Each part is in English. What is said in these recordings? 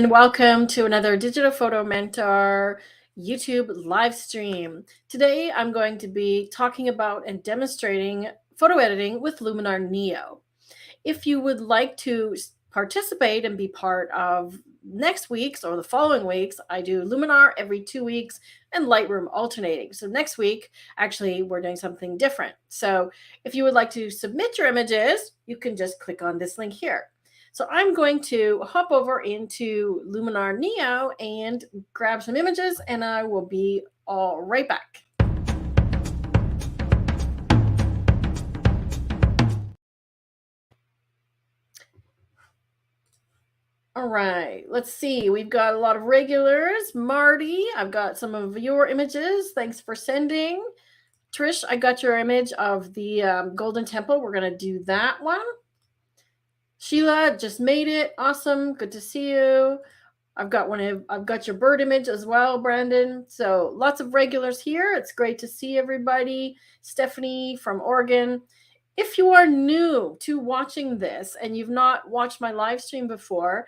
and welcome to another Digital Photo Mentor YouTube live stream. Today I'm going to be talking about and demonstrating photo editing with Luminar Neo. If you would like to participate and be part of next week's or the following weeks, I do Luminar every 2 weeks and Lightroom alternating. So next week, actually, we're doing something different. So if you would like to submit your images, you can just click on this link here. So I'm going to hop over into Luminar Neo and grab some images, and I will be all right back. All right, let's see. We've got a lot of regulars. Marty, I've got some of your images. Thanks for sending. Trish, I got your image of the Golden Temple. We're going to do that one. Sheila just made it. Awesome. Good to see you. I've got your bird image as well, Brandon. So lots of regulars here. It's great to see everybody. Stephanie from Oregon. If you are new to watching this and you've not watched my live stream before,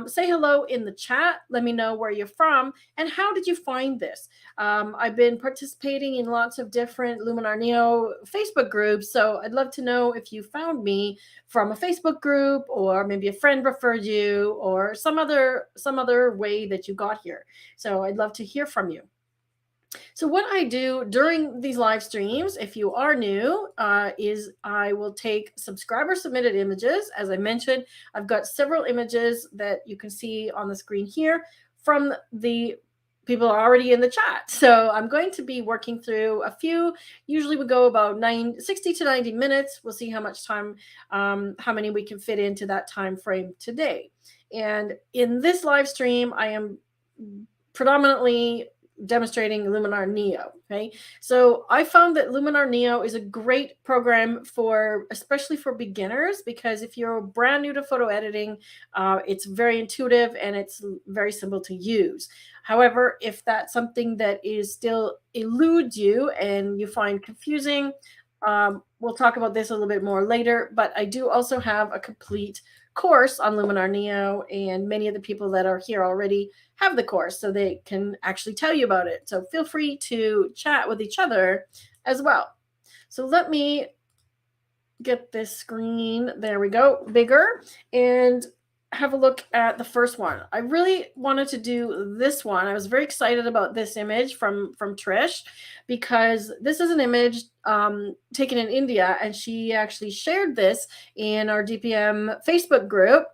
say hello in the chat. Let me know where you're from and how did you find this? I've been participating in lots of different Luminar Neo Facebook groups, so I'd love to know if you found me from a Facebook group or maybe a friend referred you or some other way that you got here. So I'd love to hear from you. So what I do during these live streams, if you are new, is I will take subscriber submitted images. As I mentioned, I've got several images that you can see on the screen here from the people already in the chat. So I'm going to be working through a few. Usually we go about 60 to 90 minutes. We'll see how much time, how many we can fit into that time frame today. And in this live stream, I am predominantly demonstrating Luminar Neo. Okay, so I found that Luminar Neo is a great program especially for beginners, because if you're brand new to photo editing, it's very intuitive and it's very simple to use. However, if that's something that is still eludes you and you find confusing, we'll talk about this a little bit more later, but I do also have a complete course on Luminar Neo, and many of the people that are here already have the course, so they can actually tell you about it. So feel free to chat with each other as well. So let me get this screen, there we go, bigger, and have a look at the first one. I really wanted to do this one. I was very excited about this image from Trish, because this is an image taken in India, and she actually shared this in our DPM Facebook group.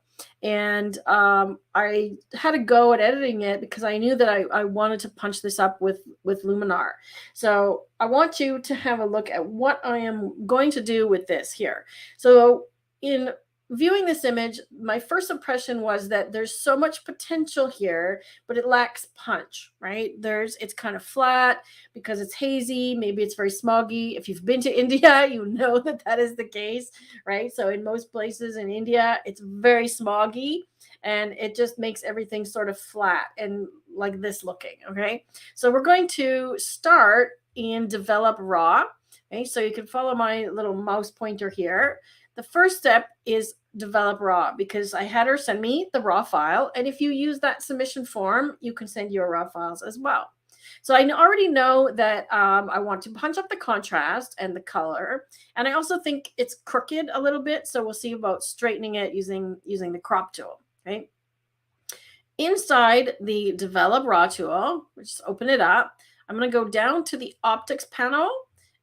And I had to go at editing it because I knew that I wanted to punch this up with Luminar. So I want you to have a look at what I am going to do with this here. So in viewing this image, my first impression was that there's so much potential here, but it lacks punch, right? It's kind of flat because it's hazy. Maybe it's very smoggy. If you've been to India, you know that is the case, right? So in most places in India, it's very smoggy, and it just makes everything sort of flat and like this looking, okay? So we're going to start in Develop Raw. Okay, so you can follow my little mouse pointer here. The first step is Develop Raw, because I had her send me the raw file. And if you use that submission form, you can send your raw files as well. So I already know that I want to punch up the contrast and the color. And I also think it's crooked a little bit. So we'll see about straightening it using the crop tool. Okay. Inside the Develop Raw tool, just open it up. I'm going to go down to the optics panel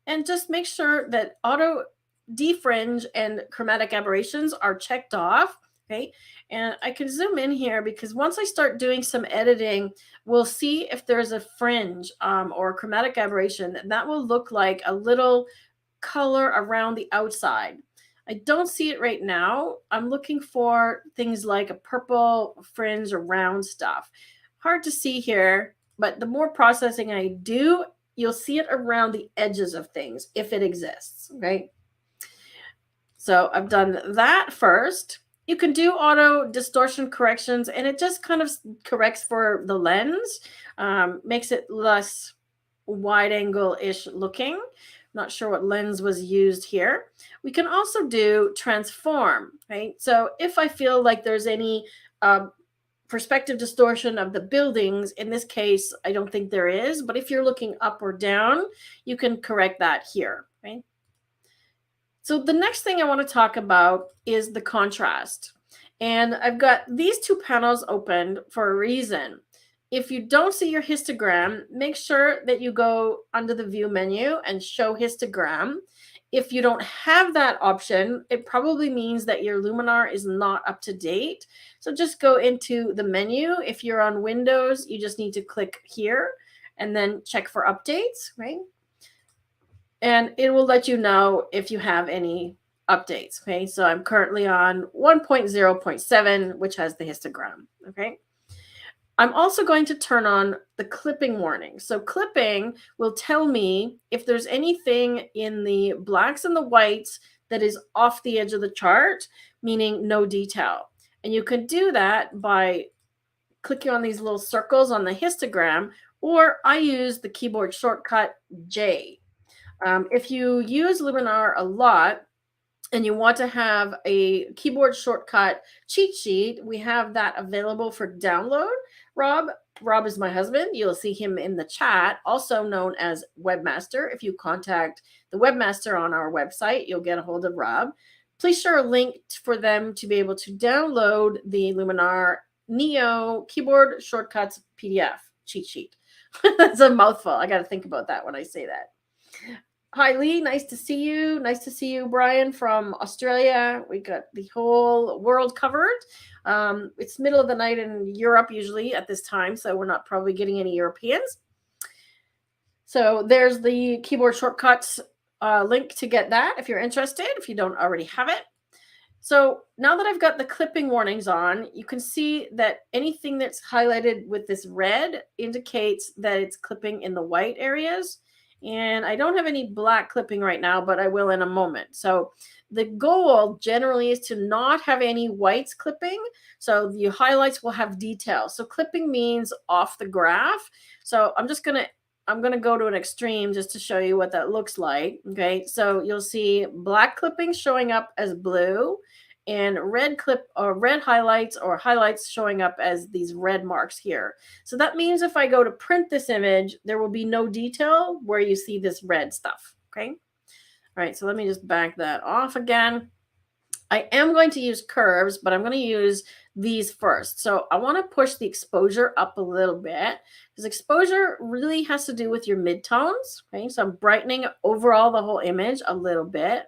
and just make sure that auto defringe and chromatic aberrations are checked off. Okay, and I can zoom in here, because once I start doing some editing, we'll see if there's a fringe or a chromatic aberration, and that will look like a little color around the outside. I don't see it right now. I'm looking for things like a purple fringe or round stuff. Hard to see here, but the more processing I do, you'll see it around the edges of things if it exists, right? So I've done that first. You can do auto distortion corrections, and it just kind of corrects for the lens, makes it less wide angle-ish looking. Not sure what lens was used here. We can also do transform, right? So if I feel like there's any perspective distortion of the buildings. In this case, I don't think there is, but if you're looking up or down, you can correct that here, right? So the next thing I want to talk about is the contrast. And I've got these two panels opened for a reason. If you don't see your histogram, make sure that you go under the view menu and show histogram. If you don't have that option, it probably means that your Luminar is not up to date. So just go into the menu. If you're on Windows, you just need to click here and then check for updates, right? And it will let you know if you have any updates, okay? So I'm currently on 1.0.7, which has the histogram, okay? I'm also going to turn on the clipping warning. So clipping will tell me if there's anything in the blacks and the whites that is off the edge of the chart, meaning no detail. And you can do that by clicking on these little circles on the histogram, or I use the keyboard shortcut J. If you use Luminar a lot and you want to have a keyboard shortcut cheat sheet, we have that available for download. Rob is my husband. You'll see him in the chat, also known as Webmaster. If you contact the Webmaster on our website, you'll get a hold of Rob. Please share a link for them to be able to download the Luminar Neo keyboard shortcuts PDF cheat sheet. That's a mouthful. I got to think about that when I say that. Hi, Lee. Nice to see you. Nice to see you, Brian, from Australia. We got the whole world covered. It's middle of the night in Europe usually at this time, so we're not probably getting any Europeans. So there's the keyboard shortcuts link to get that if you're interested, if you don't already have it. So now that I've got the clipping warnings on, you can see that anything that's highlighted with this red indicates that it's clipping in the white areas. And I don't have any black clipping right now, but I will in a moment. So the goal generally is to not have any whites clipping. So the highlights will have detail. So clipping means off the graph. So I'm going to go to an extreme just to show you what that looks like. Okay. So you'll see black clipping showing up as blue and red highlights or highlights showing up as these red marks here. So that means if I go to print this image, there will be no detail where you see this red stuff. Okay. All right. So let me just back that off again. I am going to use curves, but I'm going to use these first. So I want to push the exposure up a little bit because exposure really has to do with your midtones. Okay. So I'm brightening overall the whole image a little bit.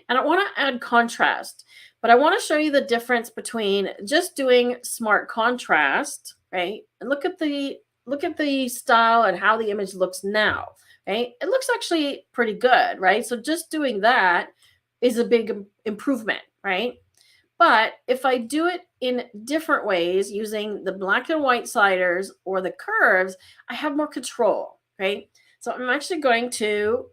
And I want to add contrast, but I want to show you the difference between just doing smart contrast, right? And look at the style and how the image looks now, right? It looks actually pretty good, right? So just doing that is a big improvement, right? But if I do it in different ways using the black and white sliders or the curves, I have more control, right? So I'm actually going to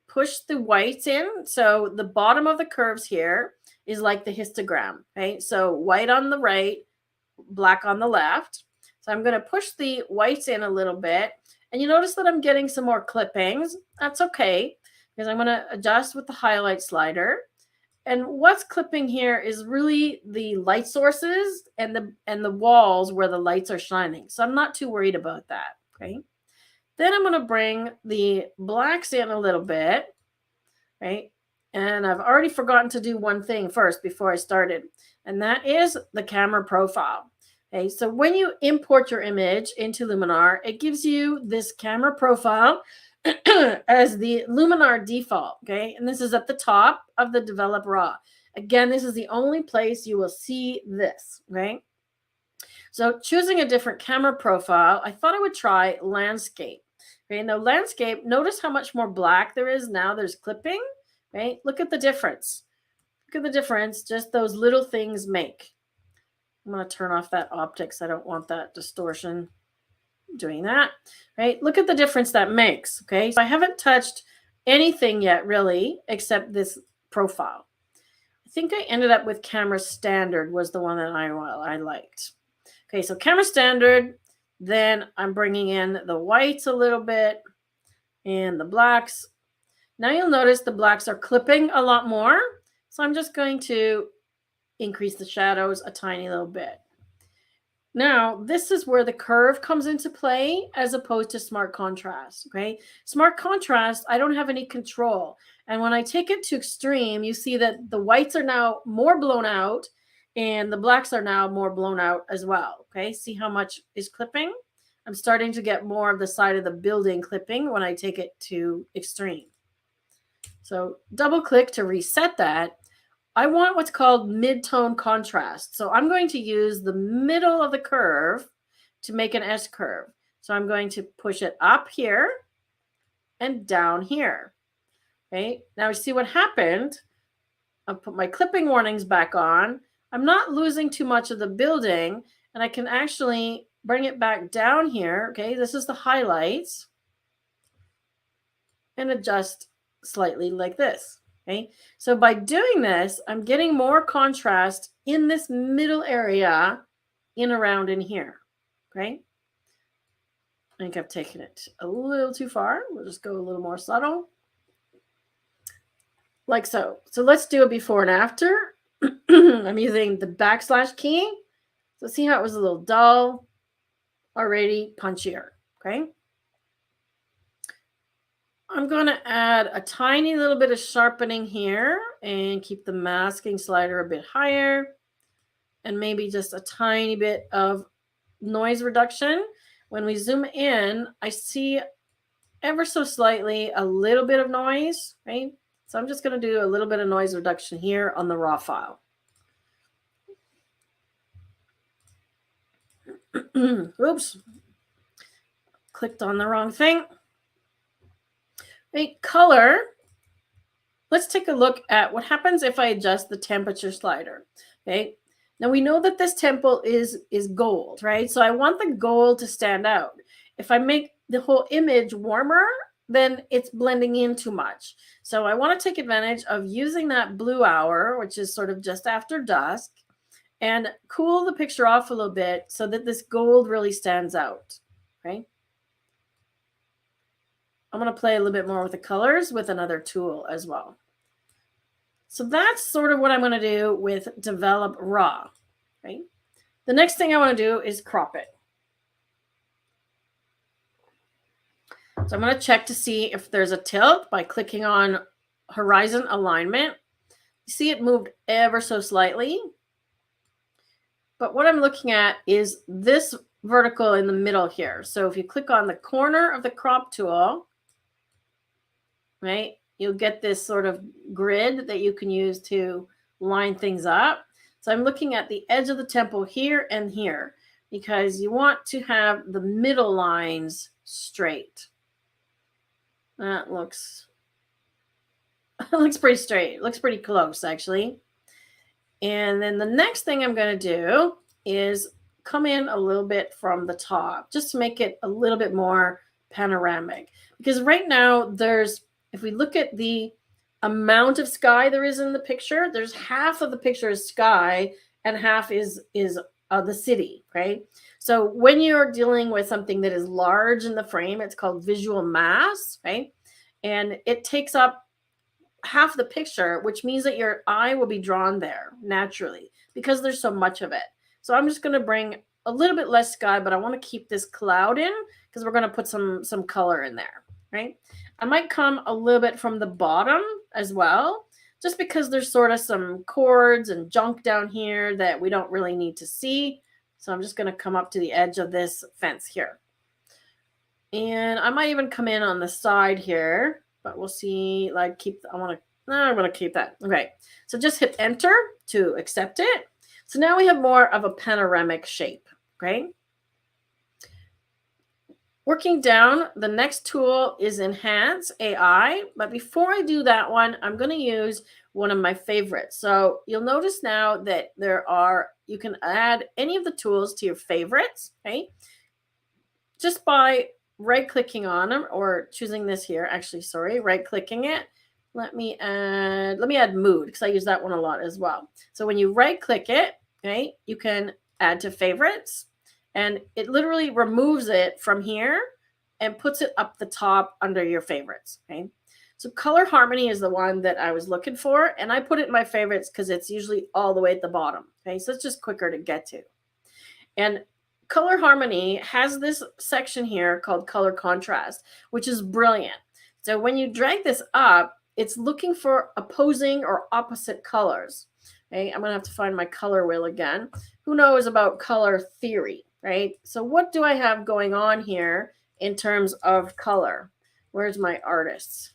push the whites in. So the bottom of the curves here is like the histogram, right? So white on the right, black on the left. So I'm going to push the whites in a little bit. And you notice that I'm getting some more clippings. That's okay, because I'm going to adjust with the highlight slider. And what's clipping here is really the light sources and the walls where the lights are shining. So I'm not too worried about that, okay? Then I'm going to bring the blacks in a little bit, right? And I've already forgotten to do one thing first before I started, and that is the camera profile. Okay, so when you import your image into Luminar, it gives you this camera profile as the Luminar default, okay? And this is at the top of the develop raw. Again, this is the only place you will see this, okay? So choosing a different camera profile, I thought I would try landscape. Okay, now landscape, notice how much more black there is now. There's clipping, right? Look at the difference. Look at the difference just those little things make. I'm going to turn off that optics. I don't want that distortion. Doing that, right? Look at the difference that makes, okay? So I haven't touched anything yet, really, except this profile. I think I ended up with camera standard was the one that I liked. Okay, so camera standard, then I'm bringing in the whites a little bit and the blacks. Now you'll notice the blacks are clipping a lot more. So I'm just going to increase the shadows a tiny little bit. Now, this is where the curve comes into play as opposed to smart contrast, okay? Smart contrast, I don't have any control. And when I take it to extreme, you see that the whites are now more blown out and the blacks are now more blown out as well, okay? See how much is clipping? I'm starting to get more of the side of the building clipping when I take it to extreme. So double click to reset that. I want what's called mid-tone contrast. So I'm going to use the middle of the curve to make an S curve. So I'm going to push it up here and down here. Okay, now you see what happened. I'll put my clipping warnings back on. I'm not losing too much of the building, and I can actually bring it back down here. Okay, this is the highlights, and adjust slightly like this. Okay, so by doing this, I'm getting more contrast in this middle area around in here. Okay, I think I've taken it a little too far. We'll just go a little more subtle, like so. So let's do a before and after. I'm using the backslash key. So see how it was a little dull, already punchier. Okay, I'm going to add a tiny little bit of sharpening here and keep the masking slider a bit higher, and maybe just a tiny bit of noise reduction. When we zoom in, I see ever so slightly a little bit of noise, right? So I'm just going to do a little bit of noise reduction here on the raw file. Oops. Clicked on the wrong thing. Right, color. Let's take a look at what happens if I adjust the temperature slider. Okay. Now we know that this temple is gold, right? So I want the gold to stand out. If I make the whole image warmer, then it's blending in too much. So I want to take advantage of using that blue hour, which is sort of just after dusk, and cool the picture off a little bit so that this gold really stands out, right? I'm going to play a little bit more with the colors with another tool as well. So that's sort of what I'm going to do with develop raw, right? The next thing I want to do is crop it. So I'm going to check to see if there's a tilt by clicking on horizon alignment. You see it moved ever so slightly. But what I'm looking at is this vertical in the middle here. So if you click on the corner of the crop tool, right, you'll get this sort of grid that you can use to line things up. So I'm looking at the edge of the temple here and here because you want to have the middle lines straight. That looks pretty straight. It looks pretty close, actually. And then the next thing I'm going to do is come in a little bit from the top just to make it a little bit more panoramic. Because right now there's, if we look at the amount of sky there is in the picture, there's half of the picture is sky and half is the city, right? So when you're dealing with something that is large in the frame, it's called visual mass, right? And it takes up half the picture, which means that your eye will be drawn there naturally because there's so much of it. So I'm just going to bring a little bit less sky, but I want to keep this cloud in because we're going to put some color in there, right? I might come a little bit from the bottom as well, just because there's sort of some cords and junk down here that we don't really need to see. So I'm just going to come up to the edge of this fence here. And I might even come in on the side here, but we'll see, like I'm going to keep that. Okay. So just hit enter to accept it. So now we have more of a panoramic shape, okay? Working down, the next tool is Enhance AI. But before I do that one, I'm going to use one of my favorites. So you'll notice now that you can add any of the tools to your favorites, okay? Just by right-clicking on them or choosing this here. Actually, sorry, right-clicking it. Let me add mood because I use that one a lot as well. So when you right-click it, okay, you can add to favorites. And it literally removes it from here and puts it up the top under your favorites, okay? So color harmony is the one that I was looking for, and I put it in my favorites because it's usually all the way at the bottom, okay? So it's just quicker to get to. And Color Harmony has this section here called Color Contrast, which is brilliant. So when you drag this up, it's looking for opposing or opposite colors. Okay, I'm gonna have to find my color wheel again. Who knows about color theory, right? So what do I have going on here in terms of color? Where's my artists?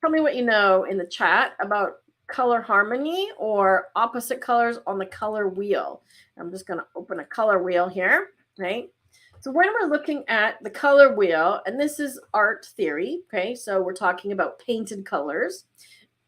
Tell me what you know in the chat about color harmony or opposite colors on the color wheel. I'm just going to open a color wheel here, right? So when we're looking at the color wheel, and this is art theory, okay? So we're talking about painted colors.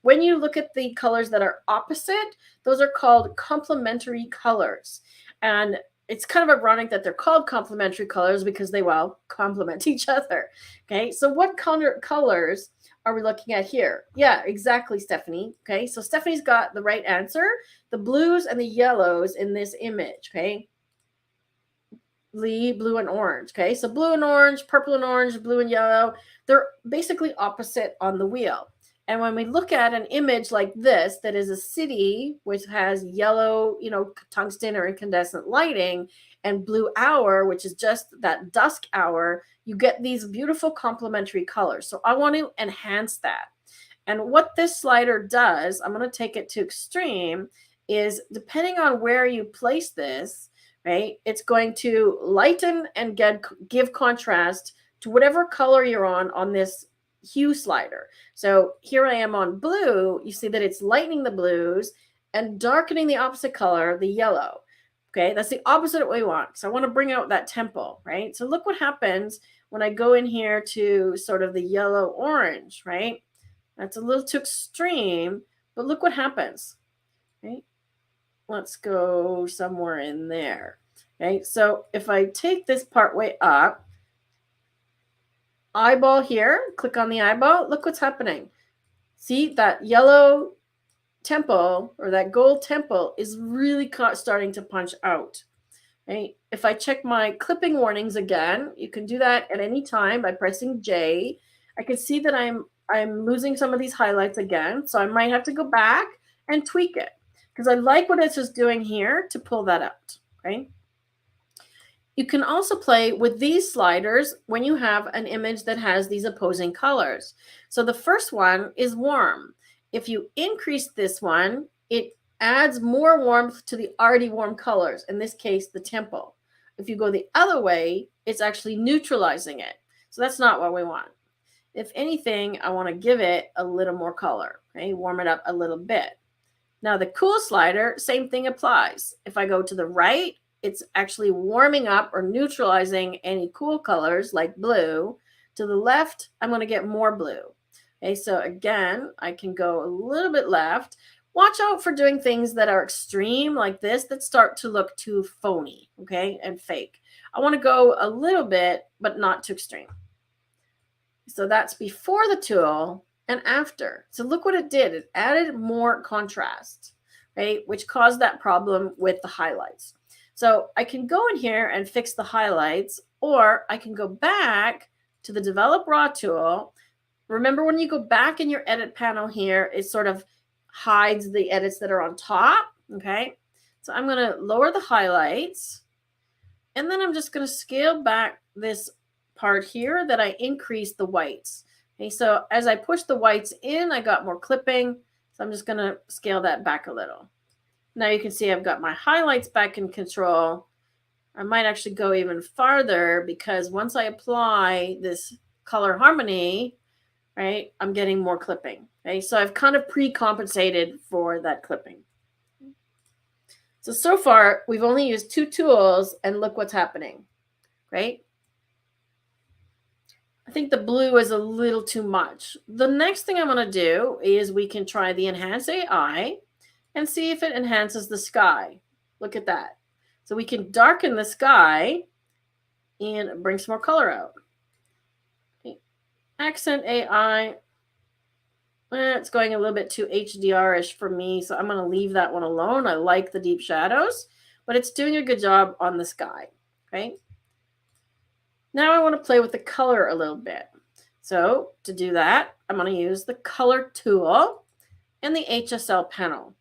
When you look at the colors that are opposite, those are called complementary colors. And it's kind of ironic that they're called complementary colors because they, well, complement each other. Okay, so what colors are we looking at here? Yeah, exactly, Stephanie. Okay, so Stephanie's got the right answer. The blues and the yellows in this image, okay? Blue and orange, okay? So blue and orange, purple and orange, blue and yellow, they're basically opposite on the wheel. And when we look at an image like this, that is a city which has yellow, tungsten or incandescent lighting, and blue hour, which is just that dusk hour, you get these beautiful complementary colors. So I want to enhance that. And what this slider does, I'm going to take it to extreme, is depending on where you place this, right, it's going to lighten and give contrast to whatever color you're on this hue slider. So here I am on blue. You see that it's lightening the blues and darkening the opposite color, the yellow. Okay, that's the opposite of what we want. So I want to bring out that tempo, right? So look what happens when I go in here to sort of the yellow orange, right? That's a little too extreme, but look what happens, right? Let's go somewhere in there. Okay, so if I take this part way up, eyeball here, click on the eyeball, look what's happening. See that yellow temple or that gold temple is really starting to punch out. Right? If I check my clipping warnings again, you can do that at any time by pressing J. I can see that I'm losing some of these highlights again, so I might have to go back and tweak it because I like what it's just doing here to pull that out. Okay. You can also play with these sliders when you have an image that has these opposing colors. So the first one is warm. If you increase this one, it adds more warmth to the already warm colors, in this case, the temple. If you go the other way, it's actually neutralizing it. So that's not what we want. If anything, I want to give it a little more color, okay? Warm it up a little bit. Now the cool slider, same thing applies. If I go to the right, it's actually warming up or neutralizing any cool colors like blue. To the left, I'm going to get more blue. Okay, so again, I can go a little bit left. Watch out for doing things that are extreme like this that start to look too phony, okay, and fake. I want to go a little bit, but not too extreme. So that's before the tool and after. So look what it did. It added more contrast, right, which caused that problem with the highlights. So I can go in here and fix the highlights, or I can go back to the Develop Raw tool. Remember, when you go back in your edit panel here, it sort of hides the edits that are on top, okay? So I'm going to lower the highlights, and then I'm just going to scale back this part here that I increased the whites. Okay, so as I push the whites in, I got more clipping, so I'm just going to scale that back a little. Now you can see I've got my highlights back in control. I might actually go even farther because once I apply this color harmony, right, I'm getting more clipping. Okay, so I've kind of pre-compensated for that clipping. So far, we've only used 2 tools, and look what's happening, right? I think the blue is a little too much. The next thing I'm going to do is we can try the Enhance AI and see if it enhances the sky. Look at that. So we can darken the sky and bring some more color out. Okay. Accent AI. It's going a little bit too HDR-ish for me, so I'm going to leave that one alone. I like the deep shadows, but it's doing a good job on the sky. Okay. Now I want to play with the color a little bit. So to do that, I'm going to use the color tool and the HSL panel.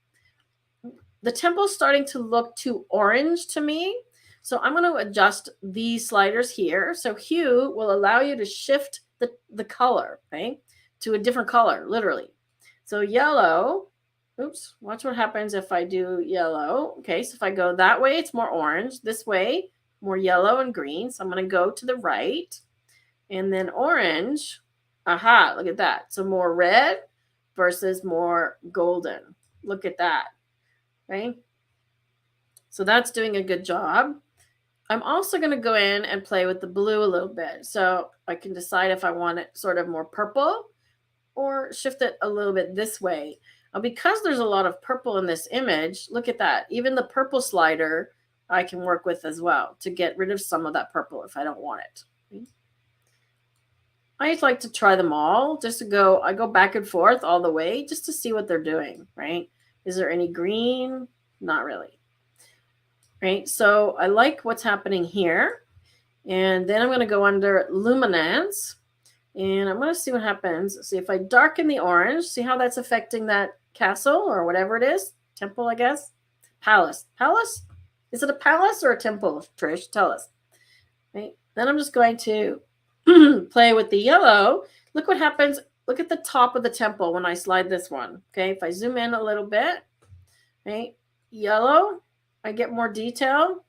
The temple's starting to look too orange to me, So I'm going to adjust these sliders here. So hue will allow you to shift the color, okay, to a different color, literally. So yellow, oops, watch what happens if I do yellow. Okay, so if I go that way, it's more orange. This way, more yellow and green. So I'm going to go to the right. And then orange, aha, look at that. So more red versus more golden. Look at that, right? So that's doing a good job. I'm also going to go in and play with the blue a little bit. So I can decide if I want it sort of more purple or shift it a little bit this way. Now, because there's a lot of purple in this image, look at that. Even the purple slider I can work with as well to get rid of some of that purple if I don't want it. I just like to try them all just to go, I go back and forth all the way just to see what they're doing, right? Is there any green? Not really. Right, so I like what's happening here. And then I'm going to go under luminance. And I'm going to see what happens. See if I darken the orange. See how that's affecting that castle or whatever it is. Temple, I guess. Palace. Palace? Is it a palace or a temple, Trish? Tell us. Right. Then I'm just going to play with the yellow. Look what happens. Look at the top of the temple when I slide this one. Okay, if I zoom in a little bit, right, yellow, I get more detail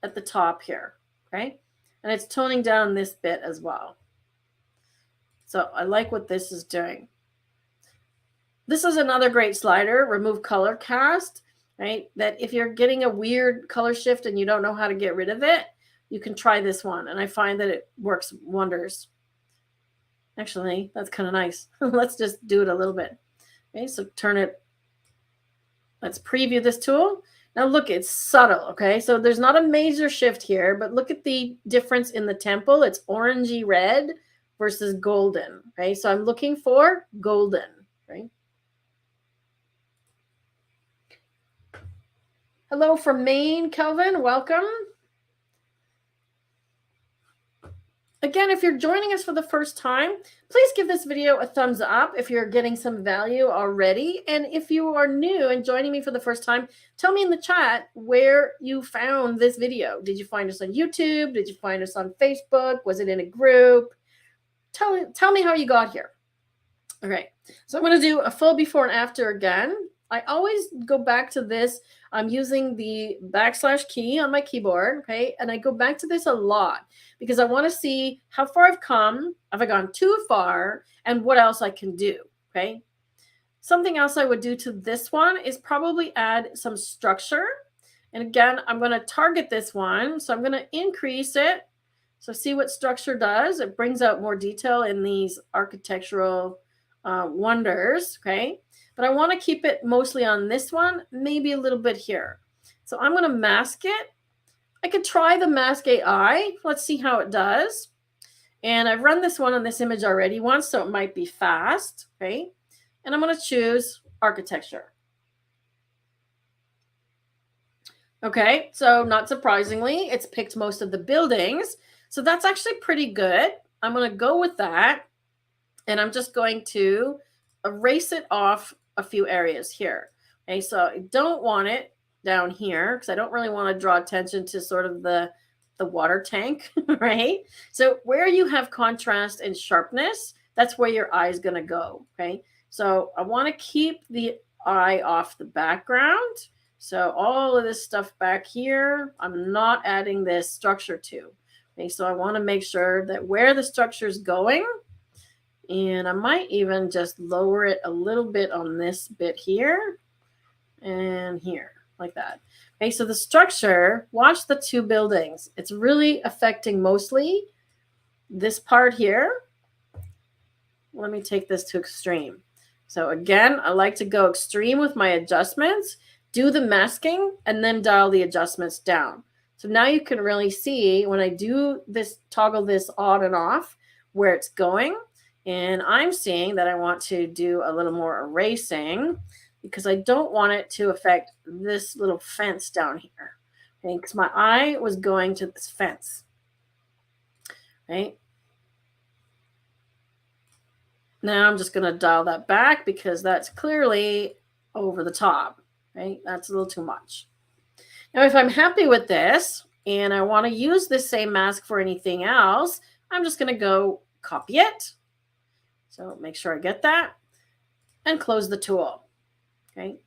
at the top here, okay? And it's toning down this bit as well. So I like what this is doing. This is another great slider, remove color cast, right? That if you're getting a weird color shift and you don't know how to get rid of it, you can try this one. And I find that it works wonders. Actually, that's kind of nice. Let's just do it a little bit. Okay, so turn it. Let's preview this tool. Now look, it's subtle, okay? So there's not a major shift here, but look at the difference in the temple. It's orangey red versus golden, okay? So I'm looking for golden, right? Hello from Maine, Kelvin, welcome. Again, if you're joining us for the first time, please give this video a thumbs up if you're getting some value already. And if you are new and joining me for the first time, tell me in the chat where you found this video. Did you find us on YouTube? Did you find us on Facebook? Was it in a group? Tell me how you got here. All right, so I'm going to do a full before and after again. I always go back to this. I'm using the / key on my keyboard, okay? And I go back to this a lot because I want to see how far I've come, have I gone too far, and what else I can do, okay? Something else I would do to this one is probably add some structure. And again, I'm going to target this one. So I'm going to increase it. So see what structure does. It brings out more detail in these architectural wonders, okay? But I want to keep it mostly on this one, maybe a little bit here. So I'm going to mask it. I could try the mask AI. Let's see how it does. And I've run this one on this image already once, so it might be fast, okay? And I'm going to choose architecture. Okay, so not surprisingly, it's picked most of the buildings. So that's actually pretty good. I'm going to go with that. And I'm just going to erase it off a few areas here. Okay, so I don't want it down here because I don't really want to draw attention to sort of the water tank, right? So where you have contrast and sharpness, that's where your eye is going to go, okay? So I want to keep the eye off the background. So all of this stuff back here, I'm not adding this structure to. Okay, so I want to make sure that where the structure is going, and I might even just lower it a little bit on this bit here and here, like that. Okay, so the structure, watch the two buildings. It's really affecting mostly this part here. Let me take this to extreme. So again, I like to go extreme with my adjustments, do the masking, and then dial the adjustments down. So now you can really see when I do this, toggle this on and off, where it's going. And I'm seeing that I want to do a little more erasing because I don't want it to affect this little fence down here. Okay, because my eye was going to this fence. Right? Now I'm just going to dial that back because that's clearly over the top. Right? That's a little too much. Now, if I'm happy with this and I want to use this same mask for anything else, I'm just going to go copy it. So make sure I get that and close the tool. Okay.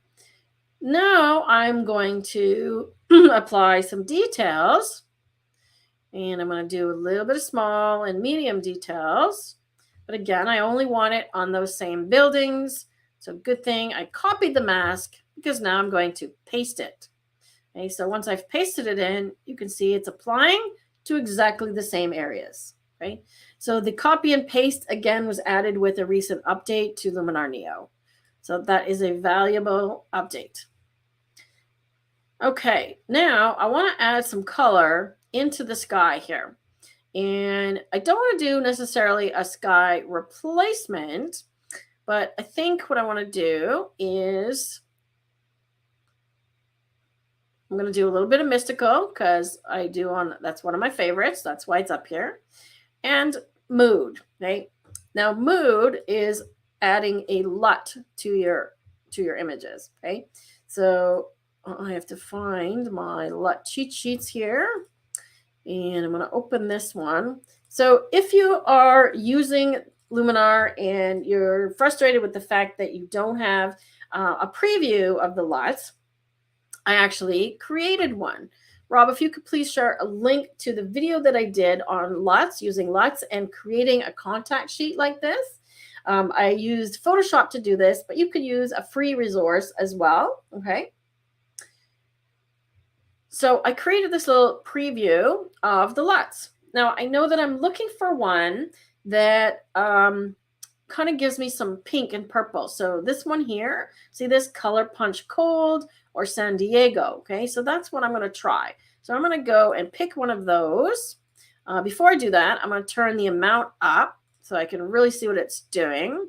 Now I'm going to apply some details, and I'm going to do a little bit of small and medium details. But again, I only want it on those same buildings. So good thing I copied the mask, because now I'm going to paste it. Okay, so once I've pasted it in, you can see it's applying to exactly the same areas. Okay, so the copy and paste again was added with a recent update to Luminar Neo. So that is a valuable update. Okay, now I want to add some color into the sky here. And I don't want to do necessarily a sky replacement, but I think what I want to do is I'm going to do a little bit of mystical, because that's one of my favorites. That's why it's up here. And mood, right? Now mood is adding a LUT to your images, okay? So I have to find my LUT cheat sheets here, and I'm going to open this one. So if you are using Luminar and you're frustrated with the fact that you don't have a preview of the LUTs, I actually created one. Rob, if you could please share a link to the video that I did on LUTs, using LUTs and creating a contact sheet like this. I used Photoshop to do this, but you could use a free resource as well. Okay. So I created this little preview of the LUTs. Now I know that I'm looking for one that kind of gives me some pink and purple. So this one here, see this Color Punch Cold or San Diego. Okay, so that's what I'm going to try. So I'm going to go and pick one of those. Before I do that, I'm going to turn the amount up so I can really see what it's doing.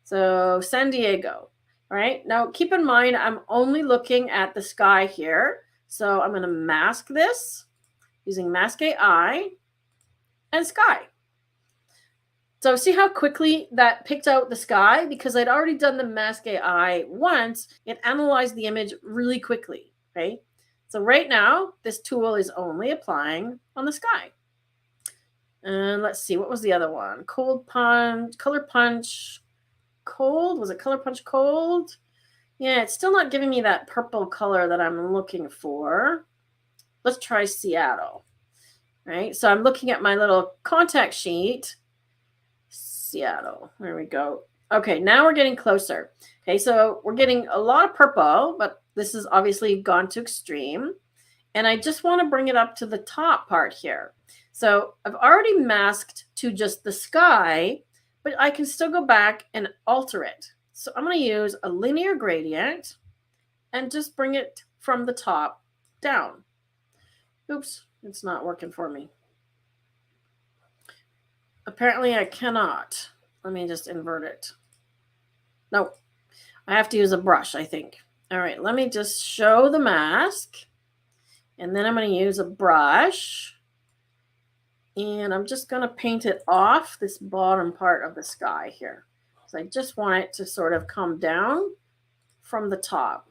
So San Diego. All right, now keep in mind, I'm only looking at the sky here. So I'm going to mask this using Mask AI and sky. So see how quickly that picked out the sky? Because I'd already done the Mask AI once, it analyzed the image really quickly, okay? So right now, this tool is only applying on the sky. And let's see, what was the other one? Cold Punch, Color Punch, Cold? Was it Color Punch Cold? Yeah, it's still not giving me that purple color that I'm looking for. Let's try Seattle, right? So I'm looking at my little contact sheet. Seattle, there we go. Okay, now we're getting closer. Okay, so we're getting a lot of purple, but this is obviously gone to extreme. And I just want to bring it up to the top part here. So I've already masked to just the sky, but I can still go back and alter it. So I'm going to use a linear gradient and just bring it from the top down. Oops, it's not working for me. Apparently I cannot. Let me just invert it. No, I have to use a brush, I think. All right, let me just show the mask. And then I'm going to use a brush. And I'm just going to paint it off this bottom part of the sky here. So I just want it to sort of come down from the top.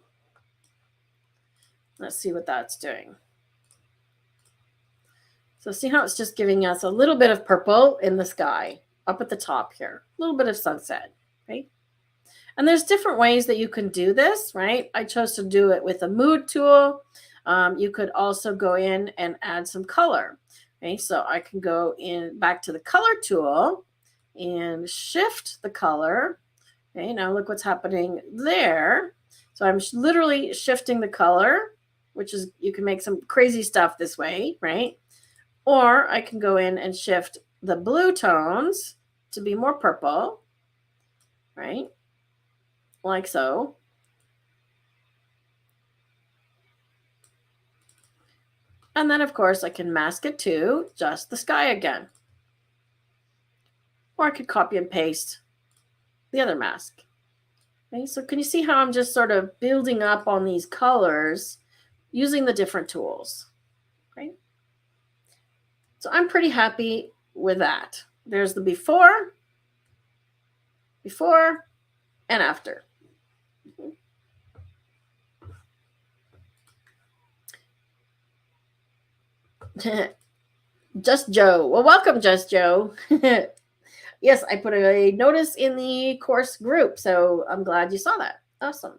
Let's see what that's doing. So see how it's just giving us a little bit of purple in the sky up at the top here, a little bit of sunset, right? And there's different ways that you can do this, right? I chose to do it with a mood tool. You could also go in and add some color. Okay, so I can go in back to the color tool and shift the color. Okay, now look what's happening there. So I'm literally shifting the color, which is, you can make some crazy stuff this way, right? Or I can go in and shift the blue tones to be more purple, right? Like so. And then, of course, I can mask it to just the sky again. Or I could copy and paste the other mask. Okay, so can you see how I'm just sort of building up on these colors using the different tools? Okay. So I'm pretty happy with that. There's the before, and after. Just Joe. Well, welcome, Just Joe. Yes, I put a notice in the course group, so I'm glad you saw that. Awesome.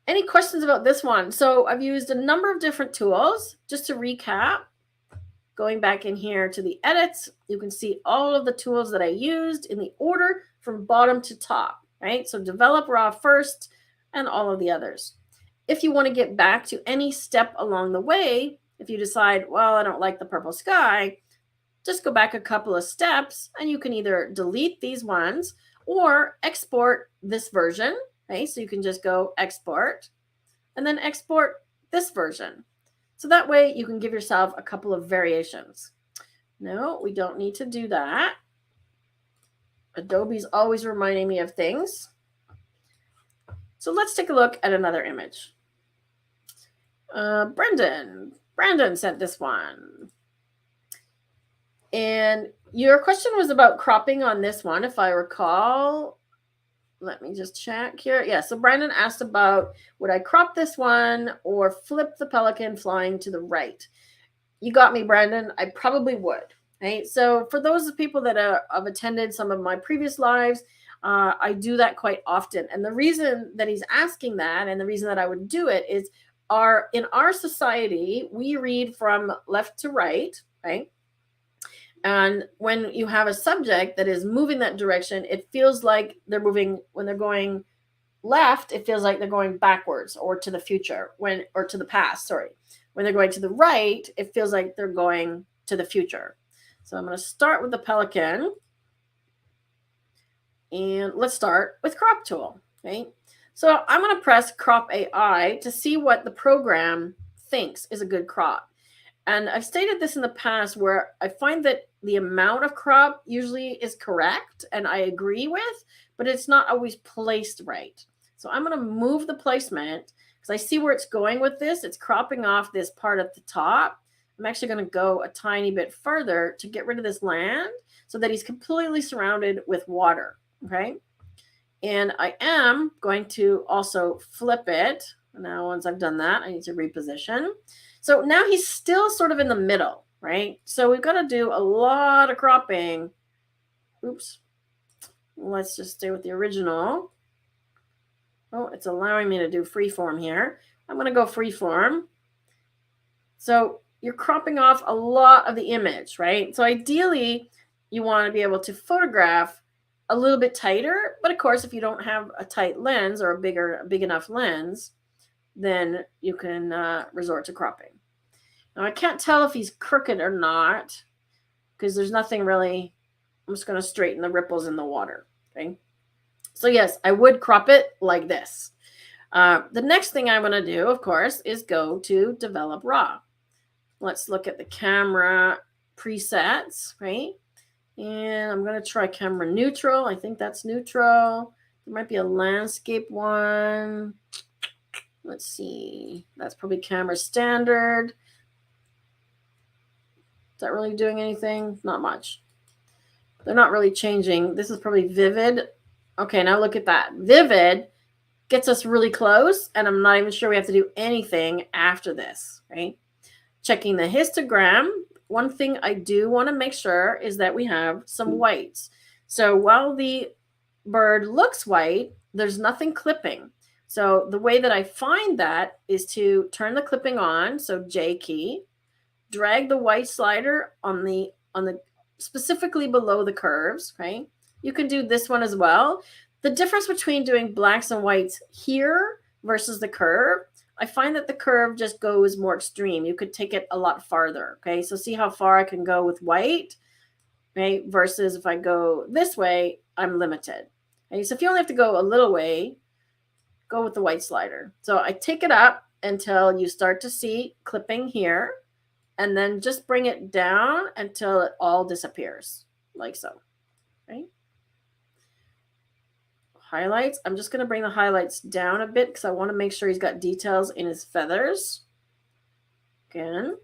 Any questions about this one? So I've used a number of different tools. Just to recap, going back in here to the edits, you can see all of the tools that I used in the order from bottom to top, right? So develop raw first and all of the others. If you want to get back to any step along the way, if you decide, well, I don't like the purple sky, just go back a couple of steps and you can either delete these ones or export this version. Okay, so you can just go export and then export this version. So that way you can give yourself a couple of variations. No, we don't need to do that. Adobe's always reminding me of things. So let's take a look at another image. Brandon sent this one. And your question was about cropping on this one, if I recall. Let me just check here. Yeah, so Brandon asked about, would I crop this one or flip the pelican flying to the right? You got me, Brandon. I probably would. Right? So for those people that have attended some of my previous lives, I do that quite often. And the reason that he's asking that and the reason that I would do it is in our society, we read from left to right, right? And when you have a subject that is moving that direction, it feels like they're moving, when they're going left, it feels like they're going backwards or to the future, or to the past, sorry. When they're going to the right, it feels like they're going to the future. So I'm going to start with the pelican. And let's start with crop tool, okay? So I'm going to press crop AI to see what the program thinks is a good crop. And I've stated this in the past where I find that the amount of crop usually is correct and I agree with, but it's not always placed right. So I'm going to move the placement because I see where it's going with this. It's cropping off this part at the top. I'm actually going to go a tiny bit further to get rid of this land so that he's completely surrounded with water, okay? And I am going to also flip it. Now, once I've done that, I need to reposition. So now he's still sort of in the middle, right? So we've got to do a lot of cropping. Oops. Let's just stay with the original. Oh, it's allowing me to do freeform here. I'm going to go freeform. So you're cropping off a lot of the image, right? So ideally, you want to be able to photograph a little bit tighter. But of course, if you don't have a tight lens or a big enough lens, then you can resort to cropping. Now, I can't tell if he's crooked or not because there's nothing really. I'm just going to straighten the ripples in the water. Okay. So yes, I would crop it like this. The next thing I'm going to do, of course, is go to Develop Raw. Let's look at the camera presets, right? And I'm going to try camera neutral. I think that's neutral. There might be a landscape one. Let's see. That's probably camera standard. Is that really doing anything? Not much. They're not really changing. This is probably vivid. Okay, now look at that. Vivid gets us really close, and I'm not even sure we have to do anything after this, right? Checking the histogram. One thing I do want to make sure is that we have some whites. So while the bird looks white, there's nothing clipping. So the way that I find that is to turn the clipping on, so J key, drag the white slider on the specifically below the curves, right? You can do this one as well. The difference between doing blacks and whites here versus the curve, I find that the curve just goes more extreme. You could take it a lot farther, okay? So see how far I can go with white, right? Versus if I go this way, I'm limited. Okay? So if you only have to go a little way, go with the white slider. So I take it up until you start to see clipping here, and then just bring it down until it all disappears, like so, right? Highlights. I'm just going to bring the highlights down a bit because I want to make sure he's got details in his feathers. Again.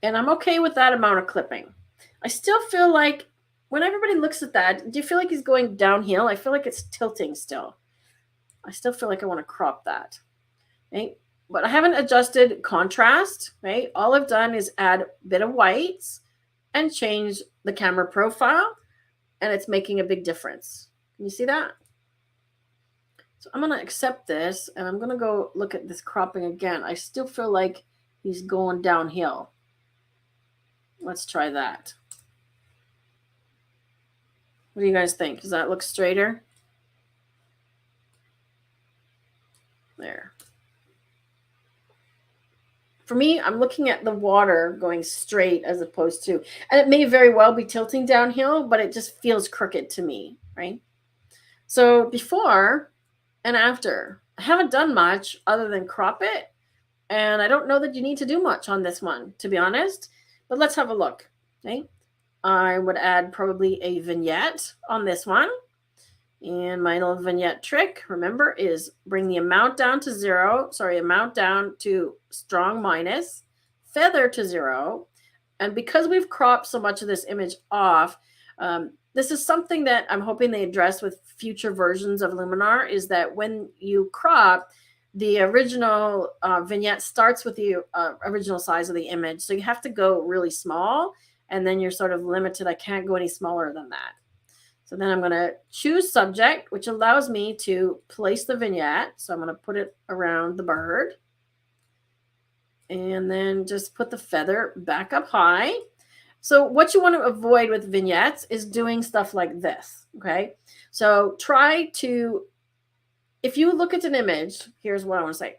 And I'm okay with that amount of clipping. I still feel like when everybody looks at that, do you feel like he's going downhill? I feel like it's tilting still. I still feel like I want to crop that. Okay. but I haven't adjusted contrast, right? All I've done is add a bit of whites and change the camera profile, and it's making a big difference. Can you see that? So I'm going to accept this, and I'm going to go look at this cropping again. I still feel like he's going downhill. Let's try that. What do you guys think? Does that look straighter? There. For me, I'm looking at the water going straight as opposed to, and it may very well be tilting downhill, but it just feels crooked to me, right? So before and after, I haven't done much other than crop it. And I don't know that you need to do much on this one, to be honest, but let's have a look, okay? I would add probably a vignette on this one. And my little vignette trick, remember, is bring the amount down to zero. Sorry, amount down to strong minus, feather to zero. And because we've cropped so much of this image off, this is something that I'm hoping they address with future versions of Luminar, is that when you crop, the original vignette starts with the original size of the image. So you have to go really small, and then you're sort of limited. I can't go any smaller than that. So then I'm going to choose subject, which allows me to place the vignette. So I'm going to put it around the bird. And then just put the feather back up high. So what you want to avoid with vignettes is doing stuff like this, okay? So try to, if you look at an image, here's what I want to say.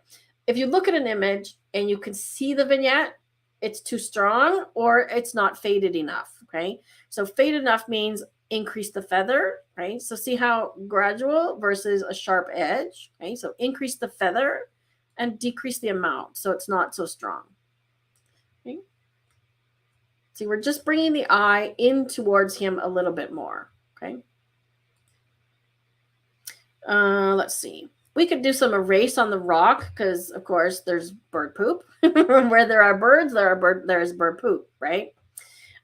If you look at an image and you can see the vignette, it's too strong or it's not faded enough, okay? So faded enough means increase the feather, right? So see how gradual versus a sharp edge, okay? So increase the feather and decrease the amount so it's not so strong, okay? See, we're just bringing the eye in towards him a little bit more, okay? Let's see. We could do some erase on the rock because, of course, there's bird poop. Where there are birds, there's bird poop, right?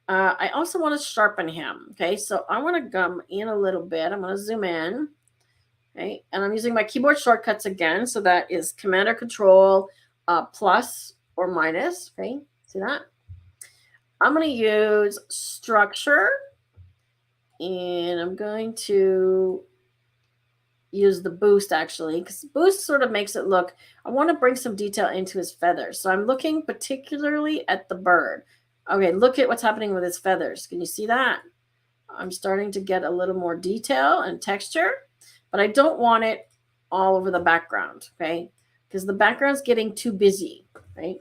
I also want to sharpen him, okay? So I want to come in a little bit. I'm going to zoom in, okay? And I'm using my keyboard shortcuts again. So that is Command or Control plus or minus, okay? See that? I'm going to use structure, and I'm going to use the boost actually, because boost sort of makes it look, I want to bring some detail into his feathers. So I'm looking particularly at the bird. Okay, look at what's happening with his feathers. Can you see that? I'm starting to get a little more detail and texture, but I don't want it all over the background, okay? Because the background's getting too busy, right?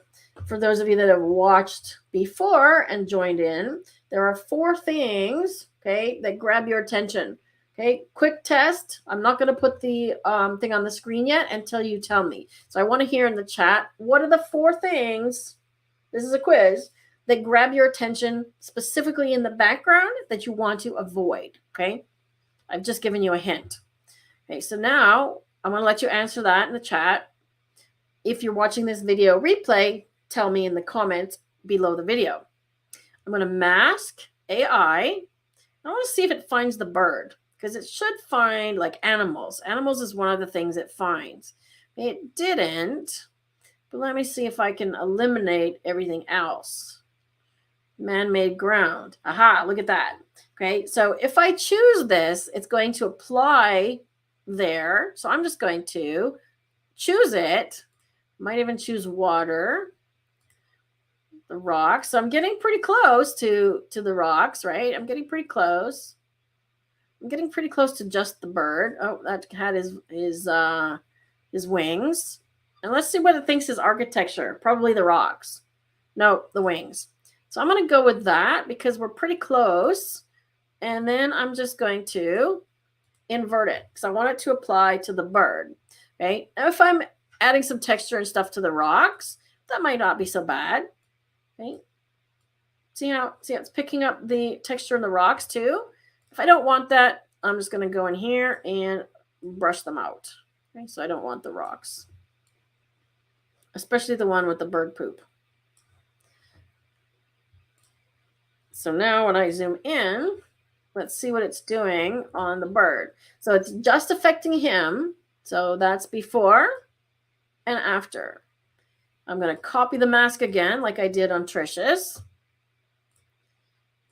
For those of you that have watched before and joined in, there are 4 things, okay, that grab your attention. Okay, quick test. I'm not going to put the thing on the screen yet until you tell me. So I want to hear in the chat, what are the 4 things, this is a quiz, that grab your attention specifically in the background that you want to avoid, okay? I've just given you a hint. Okay, so now I'm going to let you answer that in the chat. If you're watching this video replay, tell me in the comments below the video. I'm going to mask AI. I want to see if it finds the bird, because it should find like animals. Animals is one of the things it finds. It didn't, but let me see if I can eliminate everything else. Man-made ground. Aha, look at that. Okay, so if I choose this, it's going to apply there. So I'm just going to choose it. Might even choose water, the rocks. So I'm getting pretty close to the rocks, right? I'm getting pretty close. I'm getting pretty close to just the bird. Oh, that had his wings. And let's see what it thinks is architecture. Probably the rocks. No, the wings. So I'm going to go with that because we're pretty close. And then I'm just going to invert it because I want it to apply to the bird. Okay. Now if I'm adding some texture and stuff to the rocks, that might not be so bad. Okay. See how it's picking up the texture in the rocks too? If I don't want that, I'm just going to go in here and brush them out. Okay. So I don't want the rocks, especially the one with the bird poop. So now when I zoom in, let's see what it's doing on the bird. So it's just affecting him. So that's before and after. I'm going to copy the mask again, like I did on Trish's.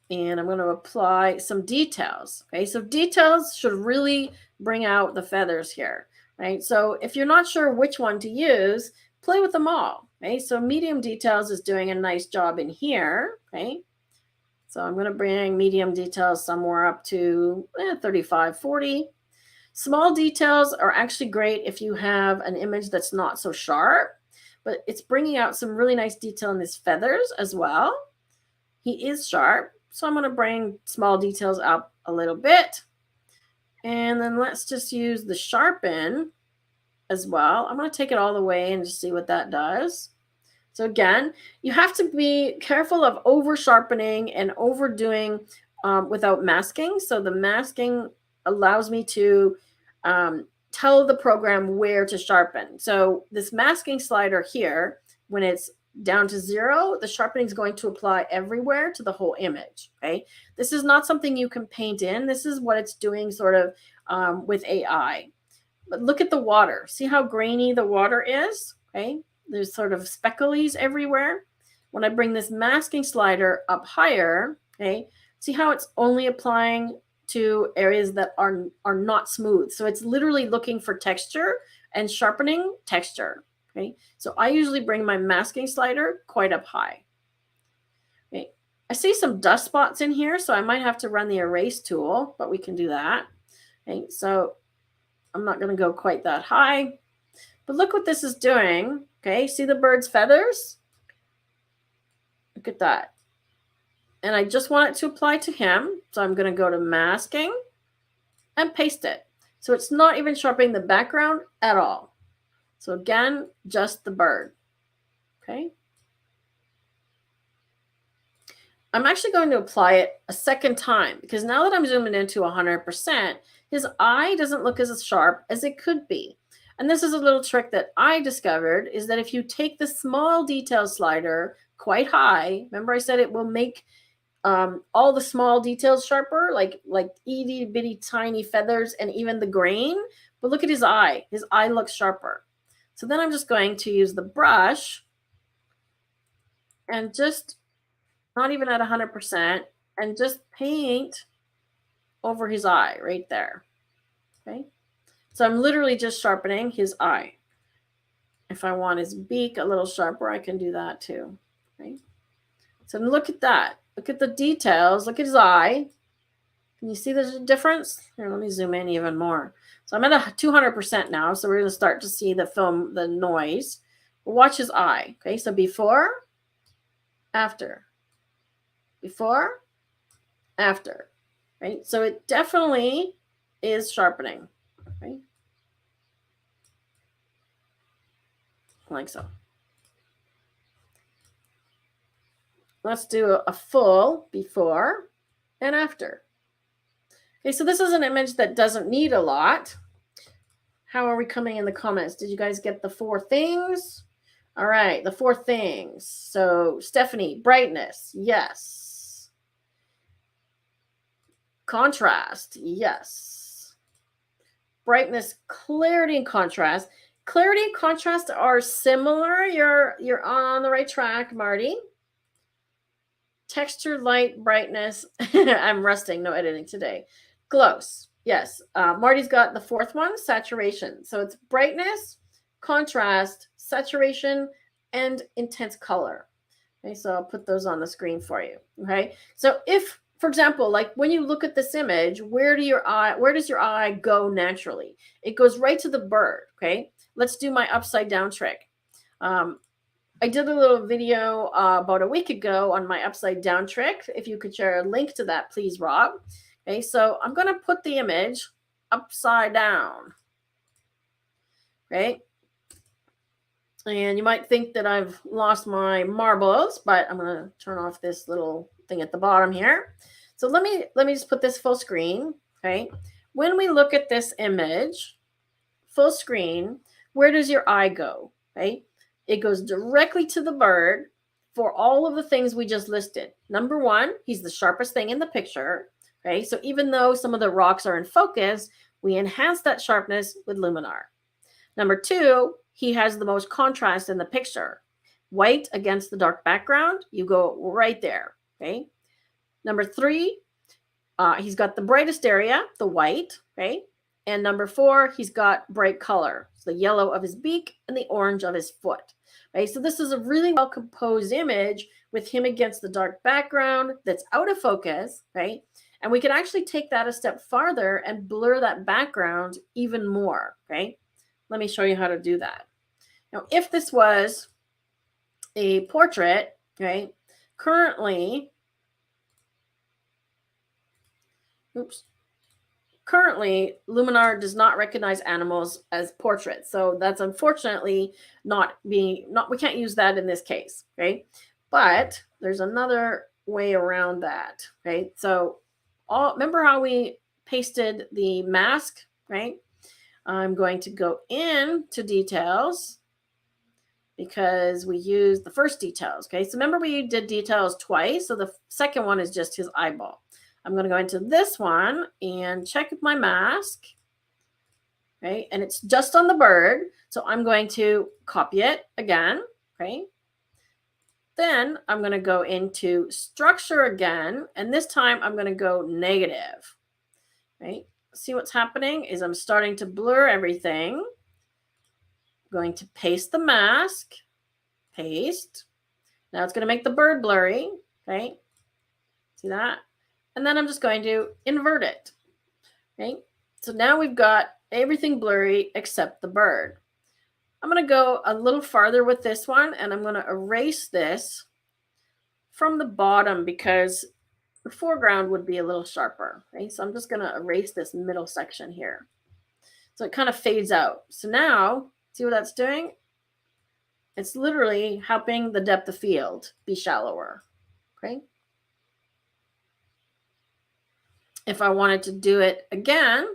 And I'm going to apply some details. Okay, so details should really bring out the feathers here, right? So if you're not sure which one to use, play with them all. Okay, so medium details is doing a nice job in here. Okay, so I'm going to bring medium details somewhere up to 35, 40. Small details are actually great if you have an image that's not so sharp, but it's bringing out some really nice detail in his feathers as well. He is sharp, so I'm going to bring small details up a little bit. And then let's just use the sharpen as well. I'm going to take it all the way and just see what that does. So again, you have to be careful of over sharpening and overdoing without masking. So the masking allows me to tell the program where to sharpen. So this masking slider here, when it's down to 0, the sharpening is going to apply everywhere to the whole image. Okay, this is not something you can paint in. This is what it's doing sort of with AI. But look at the water. See how grainy the water is? Okay, there's sort of specklies everywhere. When I bring this masking slider up higher, okay, see how it's only applying to areas that are not smooth. So it's literally looking for texture and sharpening texture. Okay, so I usually bring my masking slider quite up high. Okay, I see some dust spots in here, so I might have to run the erase tool, but we can do that. Okay, so I'm not going to go quite that high, but look what this is doing. Okay, see the bird's feathers? Look at that. And I just want it to apply to him, so I'm going to go to masking and paste it. So it's not even sharpening the background at all. So again, just the bird. Okay. I'm actually going to apply it a second time because now that I'm zooming into 100%, his eye doesn't look as sharp as it could be. And this is a little trick that I discovered, is that if you take the small detail slider quite high, remember I said it will make all the small details sharper, like itty bitty tiny feathers and even the grain. But look at his eye. His eye looks sharper. So then I'm just going to use the brush and just not even at 100% and just paint over his eye right there. Okay. So I'm literally just sharpening his eye. If I want his beak a little sharper, I can do that too. Okay. So look at that. Look at the details. Look at his eye. Can you see the difference? Here, let me zoom in even more. So I'm at 200% now. So we're going to start to see the noise. Watch his eye. Okay, so before, after. Before, after. Right? So it definitely is sharpening. Right? Like so. Let's do a full before and after. Okay, so this is an image that doesn't need a lot. How are we coming in the comments? Did you guys get the 4 things? All right, the 4 things. So Stephanie, brightness, yes. Contrast, yes. Brightness, clarity, and contrast. Clarity and contrast are similar. You're on the right track, Marty. Texture, light, brightness. I'm resting, no editing today. Close. Yes. Marty's got the 4th one, saturation. So it's brightness, contrast, saturation, and intense color. Okay, so I'll put those on the screen for you. Okay. So if, for example, like when you look at this image, where does your eye go naturally? It goes right to the bird. Okay. Let's do my upside down trick. I did a little video about a week ago on my upside down trick. If you could share a link to that, please, Rob. Okay, so I'm going to put the image upside down. Okay. And you might think that I've lost my marbles, but I'm going to turn off this little thing at the bottom here. So let me just put this full screen. Okay. When we look at this image, full screen, where does your eye go? Okay. It goes directly to the bird for all of the things we just listed. Number 1, he's the sharpest thing in the picture. Okay, so even though some of the rocks are in focus, we enhance that sharpness with Luminar. Number 2, he has the most contrast in the picture. white against the dark background, you go right there, okay? Number 3, he's got the brightest area, the white, okay? And number 4, he's got bright color, so the yellow of his beak and the orange of his foot. Okay, so this is a really well composed image with him against the dark background that's out of focus, right? And we can actually take that a step farther and blur that background even more, okay? Let me show you how to do that. Now, if this was a portrait, right, currently Luminar does not recognize animals as portraits. So that's unfortunately we can't use that in this case, okay? But there's another way around that, right? So remember how we pasted the mask, right? I'm going to go into details because we used the first details, okay? So remember we did details twice. So the second one is just his eyeball. I'm going to go into this one and check my mask, okay? And it's just on the bird. So I'm going to copy it again, okay? Then I'm going to go into structure again. And this time I'm going to go negative, right? See what's happening is I'm starting to blur everything. I'm going to paste the mask, paste. Now it's going to make the bird blurry, okay? See that? And then I'm just going to invert it, okay? So now we've got everything blurry except the bird. I'm going to go a little farther with this one, and I'm going to erase this from the bottom because the foreground would be a little sharper, right? So I'm just going to erase this middle section here. So it kind of fades out. So now, see what that's doing? It's literally helping the depth of field be shallower, okay? If I wanted to do it again,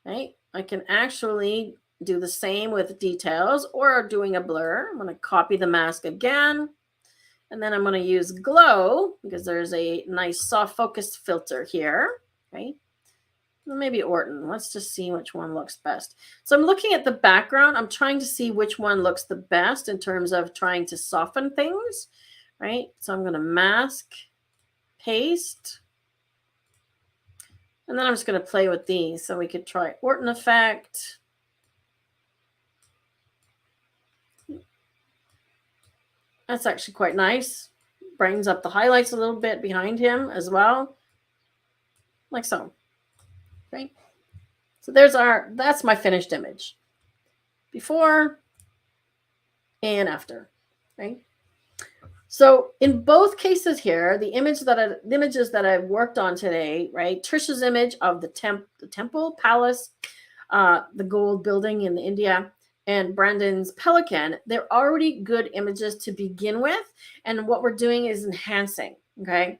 right, I can actually do the same with details or doing a blur. I'm going to copy the mask again, and then I'm going to use glow because there's a nice soft focus filter here, right? Maybe Orton. Let's just see which one looks best. So I'm looking at the background. I'm trying to see which one looks the best in terms of trying to soften things, right? So I'm going to mask, paste, and then I'm just going to play with these. So we could try Orton effect. That's actually quite nice. Brightens up the highlights a little bit behind him as well. Like so. Okay. So that's my finished image. Before and after. Right? So in both cases here, the images that I've worked on today, right? Trisha's image of the temple palace, the gold building in India, and Brandon's pelican, they're already good images to begin with. And what we're doing is enhancing, okay?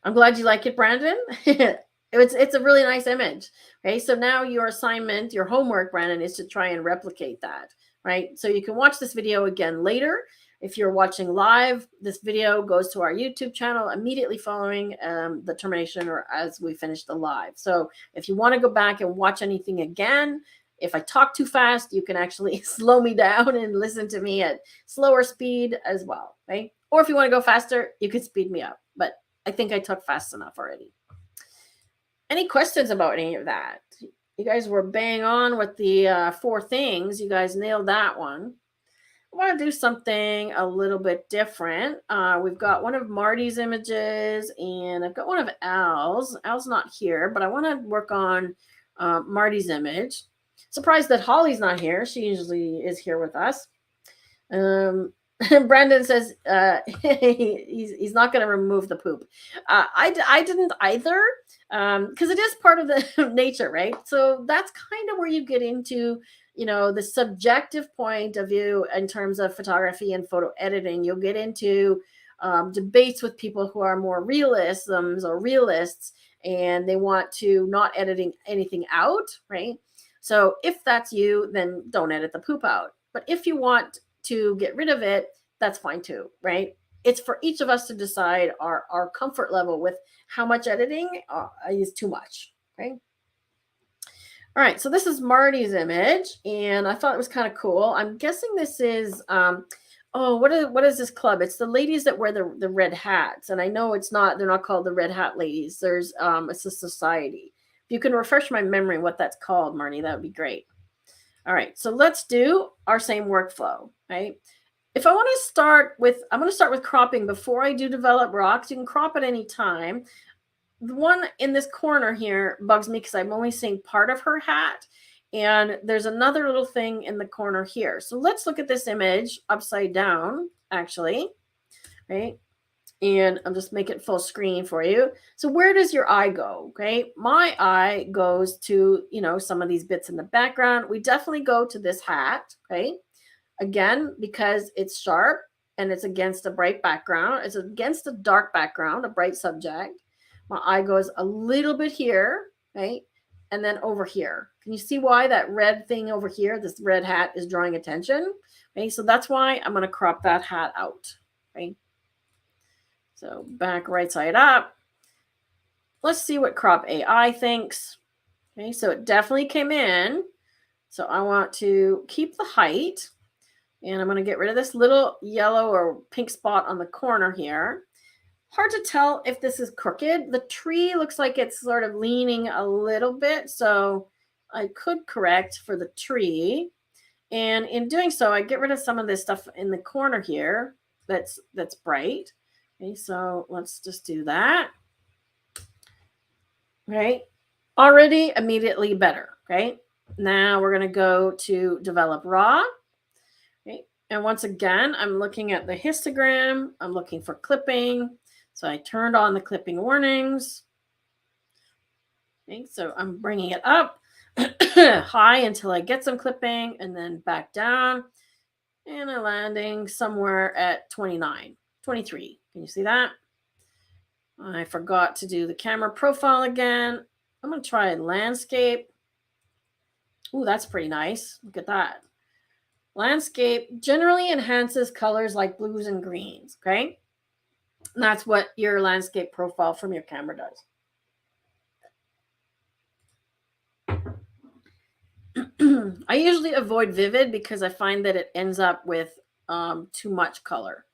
I'm glad you like it, Brandon. It's a really nice image, okay? So now your assignment, your homework, Brandon, is to try and replicate that, right? So you can watch this video again later. If you're watching live, this video goes to our YouTube channel immediately following the termination or as we finish the live. So if you want to go back and watch anything again, if I talk too fast, you can actually slow me down and listen to me at slower speed as well, right? Or if you want to go faster, you can speed me up. But I think I talked fast enough already. Any questions about any of that? You guys were bang on with the 4 things. You guys nailed that one. I want to do something a little bit different. We've got one of Marty's images, and I've got one of Al's. Al's not here, but I want to work on Marty's image. Surprised that Holly's not here. She usually is here with us. Brandon says he's not going to remove the poop. I didn't either because it is part of the nature, right? So that's kind of where you get into, the subjective point of view in terms of photography and photo editing. You'll get into debates with people who are more realists, and they want to not editing anything out, right? So if that's you, then don't edit the poop out. But if you want to get rid of it, that's fine too, right? It's for each of us to decide our comfort level with how much editing is too much, right? All right, so this is Marty's image, and I thought it was kind of cool. I'm guessing this is, oh Oh, what is this club? It's the ladies that wear the red hats. And I know they're not called the red hat ladies. It's a society. If you can refresh my memory what that's called, Marnie, that would be great. All right, so let's do our same workflow, right? If I want to start with, I'm going to start with cropping before I do develop rocks. You can crop at any time. The one in this corner here bugs me because I'm only seeing part of her hat. And there's another little thing in the corner here. So let's look at this image upside down, actually, right? And I'll just make it full screen for you. So where does your eye go? Okay, my eye goes to, some of these bits in the background. We definitely go to this hat, okay? Again, because it's sharp and it's against a bright background. It's against a dark background, a bright subject. My eye goes a little bit here, right? And then over here. Can you see why that red thing over here, this red hat, is drawing attention? Okay, so that's why I'm going to crop that hat out, right? So back right side up. Let's see what crop AI thinks. Okay, so it definitely came in. So I want to keep the height. And I'm going to get rid of this little yellow or pink spot on the corner here. Hard to tell if this is crooked. The tree looks like it's sort of leaning a little bit. So I could correct for the tree. And in doing so, I get rid of some of this stuff in the corner here that's bright. Okay, so let's just do that. Right? Already immediately better. Okay. Now we're going to go to develop raw. Okay. And once again, I'm looking at the histogram. I'm looking for clipping. So I turned on the clipping warnings. Okay. So I'm bringing it up high until I get some clipping and then back down. And I'm landing somewhere at 29, 23. Can you see that? I forgot to do the camera profile again. I'm going to try landscape. Ooh, that's pretty nice. Look at that. Landscape generally enhances colors like blues and greens, okay? And that's what your landscape profile from your camera does. I usually avoid vivid because I find that it ends up with too much color.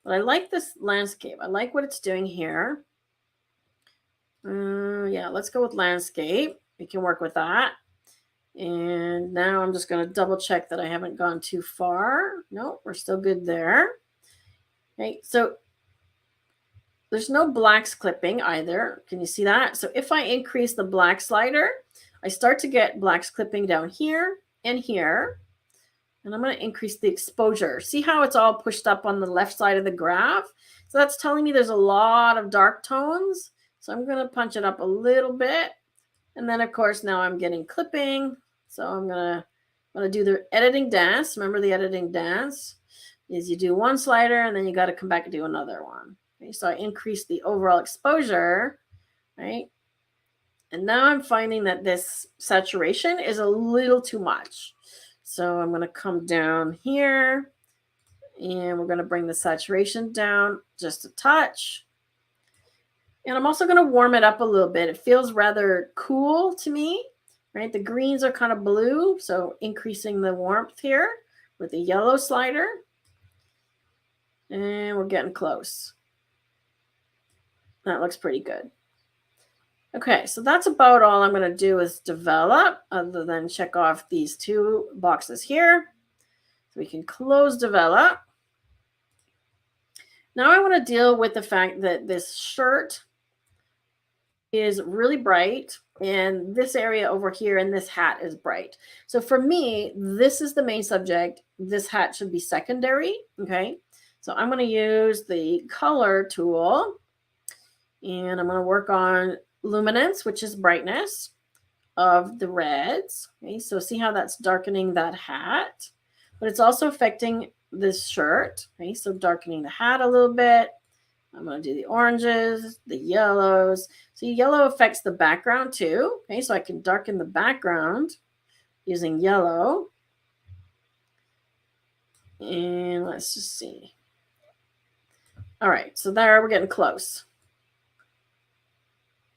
But I like this landscape. I like what it's doing here. Yeah, let's go with landscape. We can work with that. And now I'm just going to double check that I haven't gone too far. No, we're still good there. Okay, so there's no blacks clipping either. Can you see that? So if I increase the black slider, I start to get blacks clipping down here and here. And I'm going to increase the exposure. See how it's all pushed up on the left side of the graph? So that's telling me there's a lot of dark tones. So I'm going to punch it up a little bit. And then, of course, now I'm getting clipping. So I'm going to do the editing dance. Remember the editing dance is you do one slider and then you got to come back and do another one. Okay, so I increase the overall exposure, right? And now I'm finding that this saturation is a little too much. So I'm going to come down here and we're going to bring the saturation down just a touch. And I'm also going to warm it up a little bit. It feels rather cool to me, right? The greens are kind of blue, so increasing the warmth here with the yellow slider. And we're getting close. That looks pretty good. Okay, so that's about all I'm going to do is develop, other than check off these two boxes here. So we can close develop. Now I want to deal with the fact that this shirt is really bright and this area over here and this hat is bright. So for me, this is the main subject. This hat should be secondary. Okay, so I'm going to use the color tool and I'm going to work on luminance, which is brightness of the reds. Okay, so see how that's darkening that hat, but it's also affecting this shirt. Okay, so darkening the hat a little bit. I'm going to do the oranges, the yellows. So yellow affects the background too. Okay, so I can darken the background using yellow. And let's just see. All right, so there we're getting close.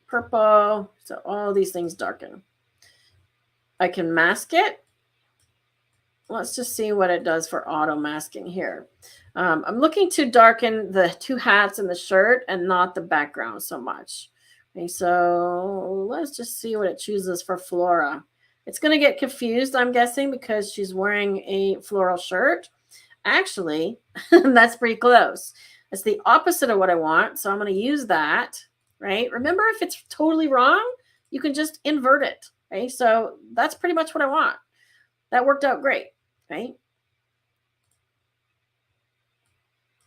Purple. So all these things darken. I can mask it let's just see what it does for auto masking here. I'm looking to darken the two hats and the shirt and not the background so much. Okay, so let's just see what it chooses for Flora. It's going to get confused, I'm guessing, because she's wearing a floral shirt. Actually, that's pretty close. It's the opposite of what I want, so I'm going to use that, right? Remember, if it's totally wrong, you can just invert it, okay? So that's pretty much what I want. That worked out great, right?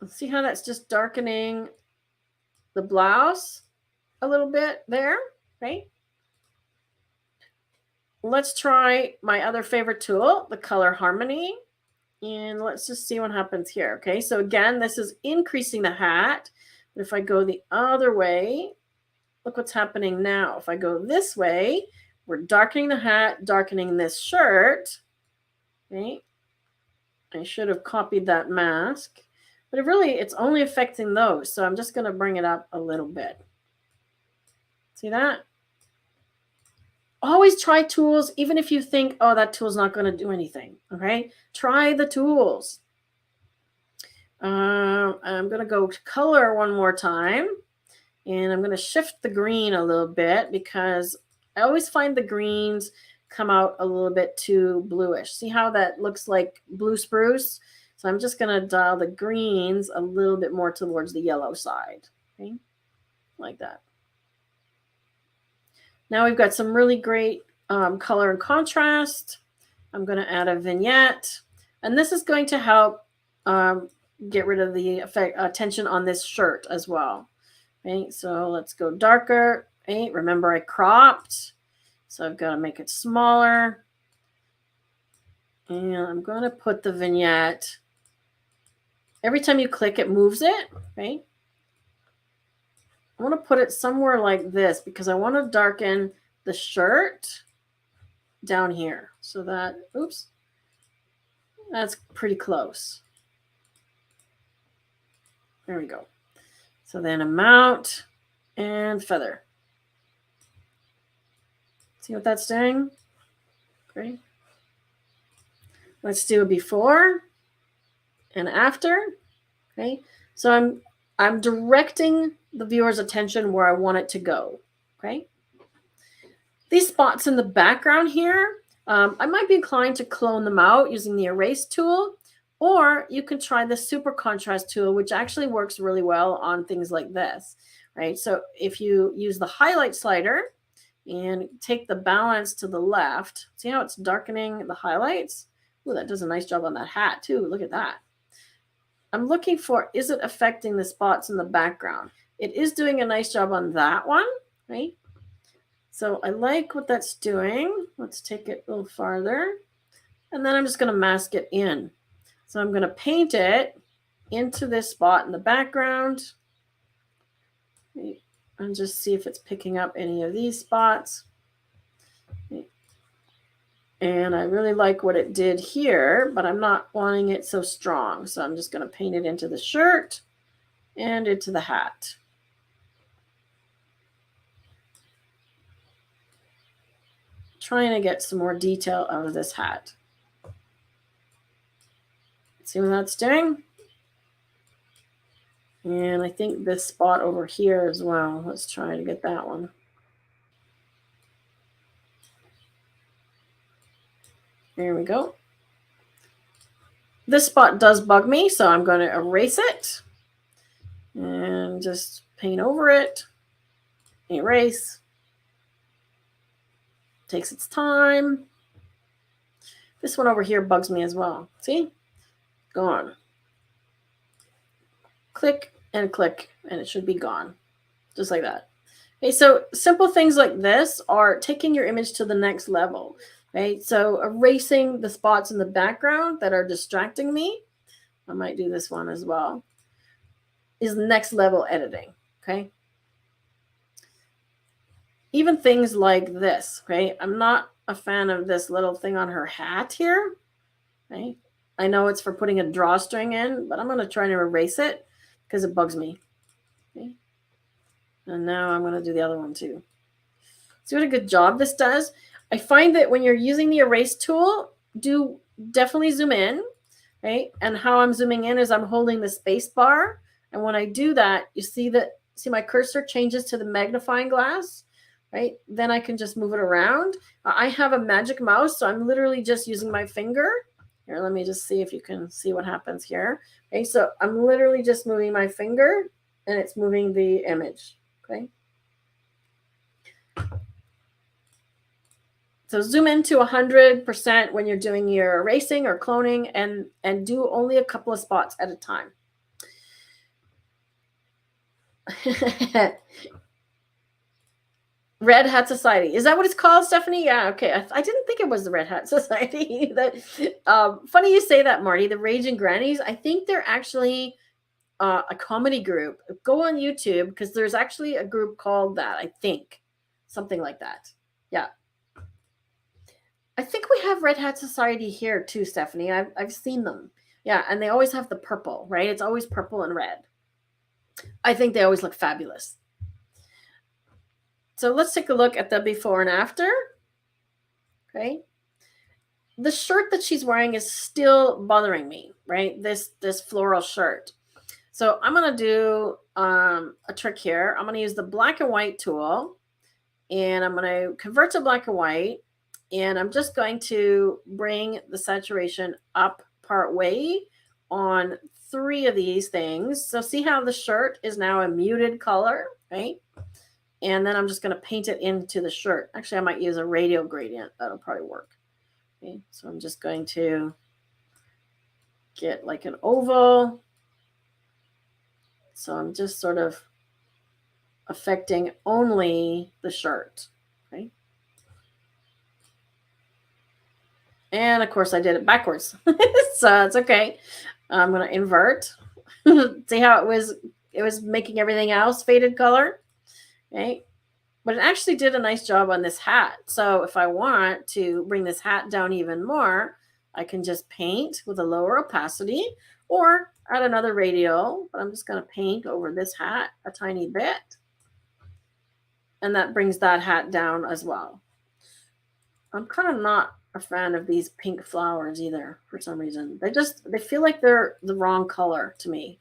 Let's see how that's just darkening the blouse a little bit there, right? Let's try my other favorite tool, the color harmony. And let's just see what happens here. Okay, so again, this is increasing the hat. But if I go the other way, look what's happening now. If I go this way, we're darkening the hat, darkening this shirt. Okay, I should have copied that mask, but it's only affecting those. So I'm just going to bring it up a little bit. See that? Always try tools, even if you think, oh, that tool's not going to do anything. Okay, try the tools. I'm going to go to color one more time, and I'm going to shift the green a little bit because I always find the greens come out a little bit too bluish. See how that looks like blue spruce? So I'm just going to dial the greens a little bit more towards the yellow side, okay? Like that. Now we've got some really great color and contrast. I'm going to add a vignette, and this is going to help get rid of the tension on this shirt as well. Okay, so let's go darker. Okay, remember I cropped, so I've got to make it smaller. And I'm going to put the vignette. Every time you click, it moves it. Okay, I want to put it somewhere like this because I want to darken the shirt down here. So that, oops, that's pretty close. There we go. So then a mount and feather. See what that's doing? Great. Let's do a before and after. Okay. So I'm directing the viewer's attention where I want it to go. Okay. These spots in the background here, I might be inclined to clone them out using the erase tool. Or you can try the super contrast tool, which actually works really well on things like this, right? So if you use the highlight slider and take the balance to the left, see how it's darkening the highlights? Ooh, that does a nice job on that hat too. Look at that. I'm looking for, is it affecting the spots in the background? It is doing a nice job on that one, right? So I like what that's doing. Let's take it a little farther. And then I'm just going to mask it in. So I'm going to paint it into this spot in the background and just see if it's picking up any of these spots. And I really like what it did here, but I'm not wanting it so strong. So I'm just going to paint it into the shirt and into the hat. Trying to get some more detail out of this hat. See what that's doing? And I think this spot over here as well. Let's try to get that one. There we go. This spot does bug me, so I'm going to erase it and just paint over it. Erase. Takes its time. This one over here bugs me as well. See? Gone. Click and click, and it should be gone. Just like that. Okay, so simple things like this are taking your image to the next level. Okay, so erasing the spots in the background that are distracting me, I might do this one as well, is next level editing. Okay. Even things like this. Okay, I'm not a fan of this little thing on her hat here. Okay, I know it's for putting a drawstring in, but I'm going to try to erase it because it bugs me. Okay. And now I'm going to do the other one too. See what a good job this does? I find that when you're using the erase tool, do definitely zoom in, right? And how I'm zooming in is I'm holding the space bar. And when I do that, you see my cursor changes to the magnifying glass, right? Then I can just move it around. I have a magic mouse, so I'm literally just using my finger. Here, let me just see if you can see what happens here. Okay, so I'm literally just moving my finger and it's moving the image, okay? So zoom into 100% when you're doing your erasing or cloning, and do only a couple of spots at a time. Red Hat Society. Is that what it's called, Stephanie? Yeah, okay. I didn't think it was the Red Hat Society. Funny you say that, Marty. The Raging Grannies. I think they're actually a comedy group. Go on YouTube because there's actually a group called that. I think something like that. Yeah. I think we have Red Hat Society here too, Stephanie. I've seen them. Yeah, and they always have the purple, right? It's always purple and red. I think they always look fabulous. So let's take a look at the before and after. Okay. The shirt that she's wearing is still bothering me, right? This floral shirt. So I'm going to do a trick here. I'm going to use the black and white tool, and I'm going to convert to black and white, and I'm just going to bring the saturation up part way on 3 of these things. So see how the shirt is now a muted color, right? And then I'm just going to paint it into the shirt. Actually, I might use a radial gradient. That'll probably work. Okay, so I'm just going to get like an oval. So I'm just sort of affecting only the shirt. Okay. And of course I did it backwards. So it's okay. I'm going to invert. See how it was making everything else faded color. Okay. But it actually did a nice job on this hat. So if I want to bring this hat down even more, I can just paint with a lower opacity or add another radial. But I'm just going to paint over this hat a tiny bit. And that brings that hat down as well. I'm kind of not a fan of these pink flowers either for some reason. They feel like they're the wrong color to me.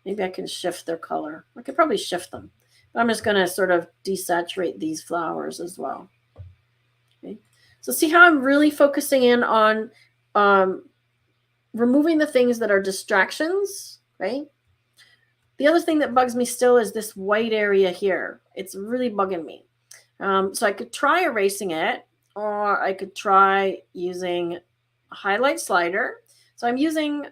Maybe I can shift their color. I could probably shift them. But I'm just going to sort of desaturate these flowers as well. Okay. So see how I'm really focusing in on removing the things that are distractions, right? The other thing that bugs me still is this white area here. It's really bugging me. So I could try erasing it, or I could try using a highlight slider. So I'm using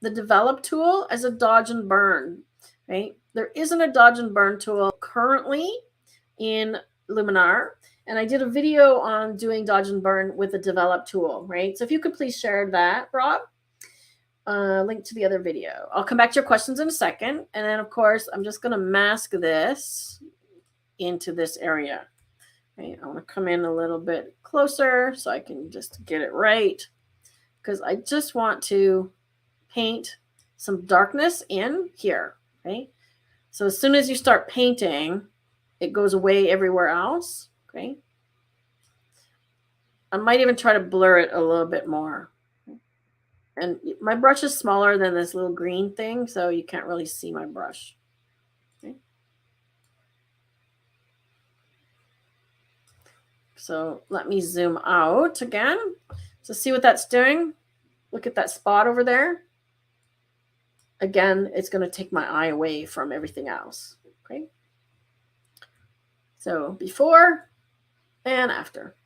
the develop tool as a dodge and burn, right? There isn't a dodge and burn tool currently in Luminar. And I did a video on doing dodge and burn with the develop tool, right? So if you could please share that, Rob, link to the other video. I'll come back to your questions in a second. And then of course, I'm just gonna mask this into this area. Right? I want to come in a little bit closer so I can just get it right, because I just want to paint some darkness in here. Okay. So as soon as you start painting, it goes away everywhere else. Okay. I might even try to blur it a little bit more. And my brush is smaller than this little green thing, so you can't really see my brush. Okay. So let me zoom out again. So see what that's doing? Look at that spot over there. Again, it's going to take my eye away from everything else. Okay. So before and after.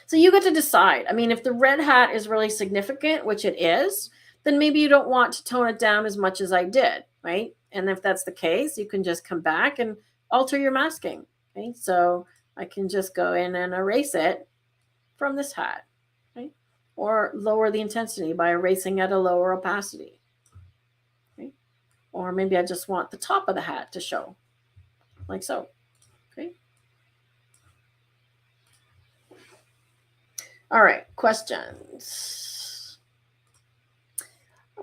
So you get to decide. I mean, if the red hat is really significant, which it is, then maybe you don't want to tone it down as much as I did, right? And if that's the case, you can just come back and alter your masking. Okay. So I can just go in and erase it from this hat, right? Or lower the intensity by erasing at a lower opacity. Okay. Or maybe I just want the top of the hat to show, like so. Okay. All right, questions.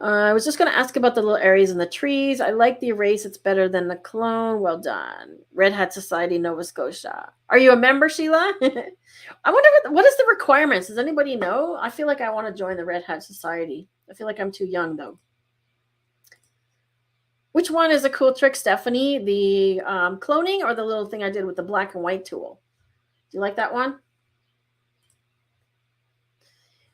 I was just going to ask about the little areas in the trees. I like the erase. It's better than the clone. Well done. Red Hat Society, Nova Scotia. Are you a member, Sheila? I wonder what is the requirements. Does anybody know? I feel like I want to join the Red Hat Society. I feel like I'm too young, though. Which one is a cool trick, Stephanie? The cloning or the little thing I did with the black and white tool? Do you like that one?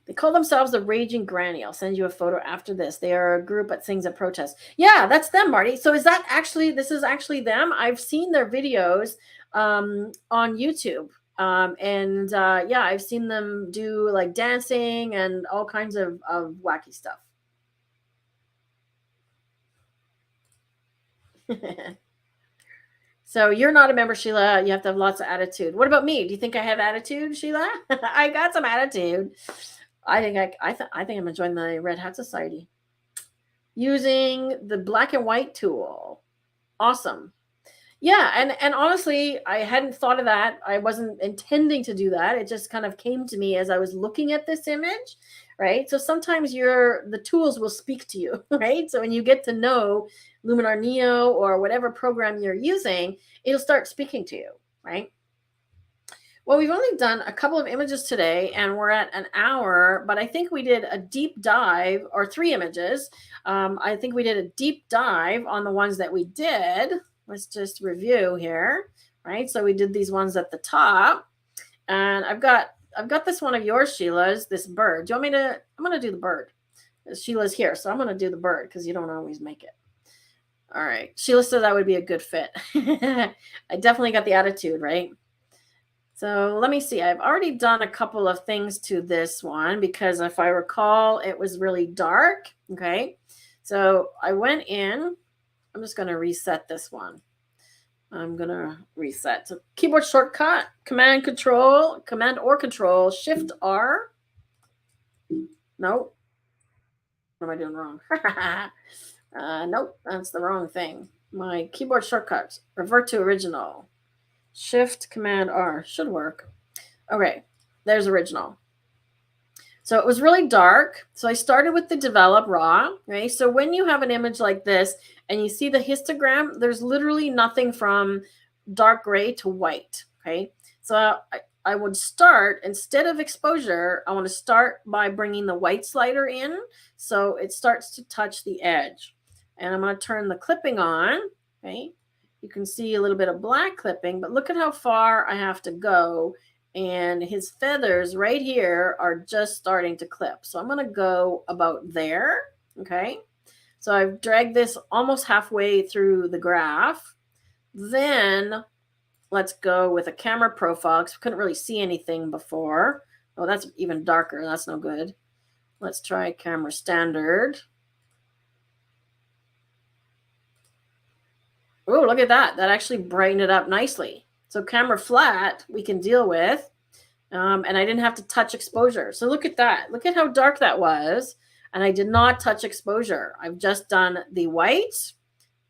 They call themselves the Raging Granny. I'll send you a photo after this. They are a group that sings at protests. Yeah, that's them, Marty. So is that actually, this is actually them? I've seen their videos on YouTube. Yeah, I've seen them do like dancing and all kinds of wacky stuff. So you're not a member, Sheila. You have to have lots of attitude. What about me? Do you think I have attitude, Sheila? I got some attitude. I think I think I'm gonna join the Red Hat Society using the black and white tool. Awesome. Yeah, and honestly, I hadn't thought of that. I wasn't intending to do that. It just kind of came to me as I was looking at this image, right? So sometimes the tools will speak to you, right? So when you get to know Luminar Neo or whatever program you're using, it'll start speaking to you, right? Well, we've only done a couple of images today and we're at an hour, but I think we did a deep dive, or 3 images. I think we did a deep dive on the ones that we did. Let's just review here, right? So we did these ones at the top, and I've got this one of yours, Sheila's, this bird. Do you want me to, I'm going to do the bird. Sheila's here, so I'm going to do the bird because you don't always make it. All right. Sheila says that would be a good fit. I definitely got the attitude, right? So let me see. I've already done a couple of things to this one because if I recall, it was really dark. Okay. So I went in. I'm just going to reset this one. I'm going to reset. So keyboard shortcut, Command or Control, Shift R. Nope. What am I doing wrong? Nope, that's the wrong thing. My keyboard shortcuts, revert to original. Shift Command R should work. Okay, there's original. So it was really dark. So I started with the develop raw, right? So when you have an image like this and you see the histogram, there's literally nothing from dark gray to white, okay? So I would start, instead of exposure, I want to start by bringing the white slider in so it starts to touch the edge. And I'm going to turn the clipping on, okay? You can see a little bit of black clipping, but look at how far I have to go. And his feathers right here are just starting to clip. So I'm going to go about there, okay? So I've dragged this almost halfway through the graph. Then let's go with a camera profile because we couldn't really see anything before. Oh, that's even darker. That's no good. Let's try camera standard. Oh, look at that. That actually brightened it up nicely. So camera flat, we can deal with. And I didn't have to touch exposure. So look at that. Look at how dark that was. And I did not touch exposure. I've just done the white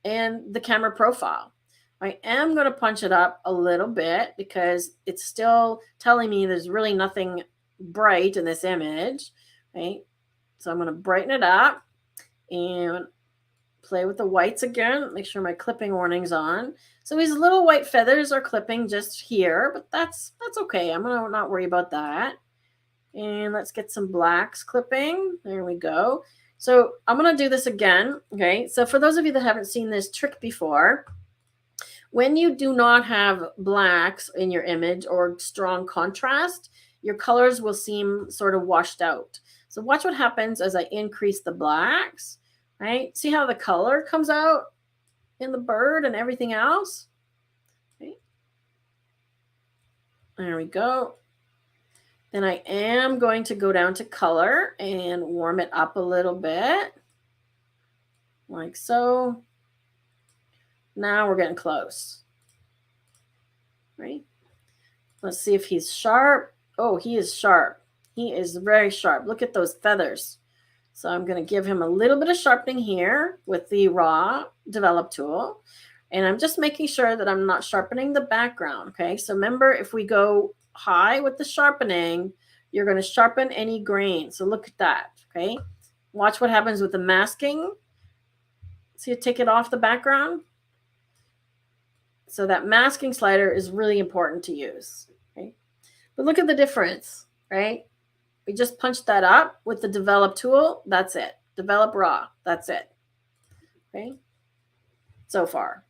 and the camera profile. I am going to punch it up a little bit because it's still telling me there's really nothing bright in this image. Right? So I'm going to brighten it up and play with the whites again. Make sure my clipping warning's on. So these little white feathers are clipping just here, but that's okay. I'm going to not worry about that. And let's get some blacks clipping. There we go. So I'm going to do this again. Okay. So for those of you that haven't seen this trick before, when you do not have blacks in your image or strong contrast, your colors will seem sort of washed out. So watch what happens as I increase the blacks, right? See how the color comes out in the bird and everything else? Okay. There we go. Then I am going to go down to color and warm it up a little bit, like so. Now we're getting close, right? Let's see if he's sharp. Oh, he is sharp. He is very sharp. Look at those feathers. So I'm going to give him a little bit of sharpening here with the raw develop tool. And I'm just making sure that I'm not sharpening the background. Okay. So remember, if we go high with the sharpening, you're going to sharpen any grain. So look at that. Okay. Watch what happens with the masking. See it take it off the background? So that masking slider is really important to use. Okay? But look at the difference, right? We just punched that up with the develop tool. That's it. Develop raw. That's it. Okay. So far.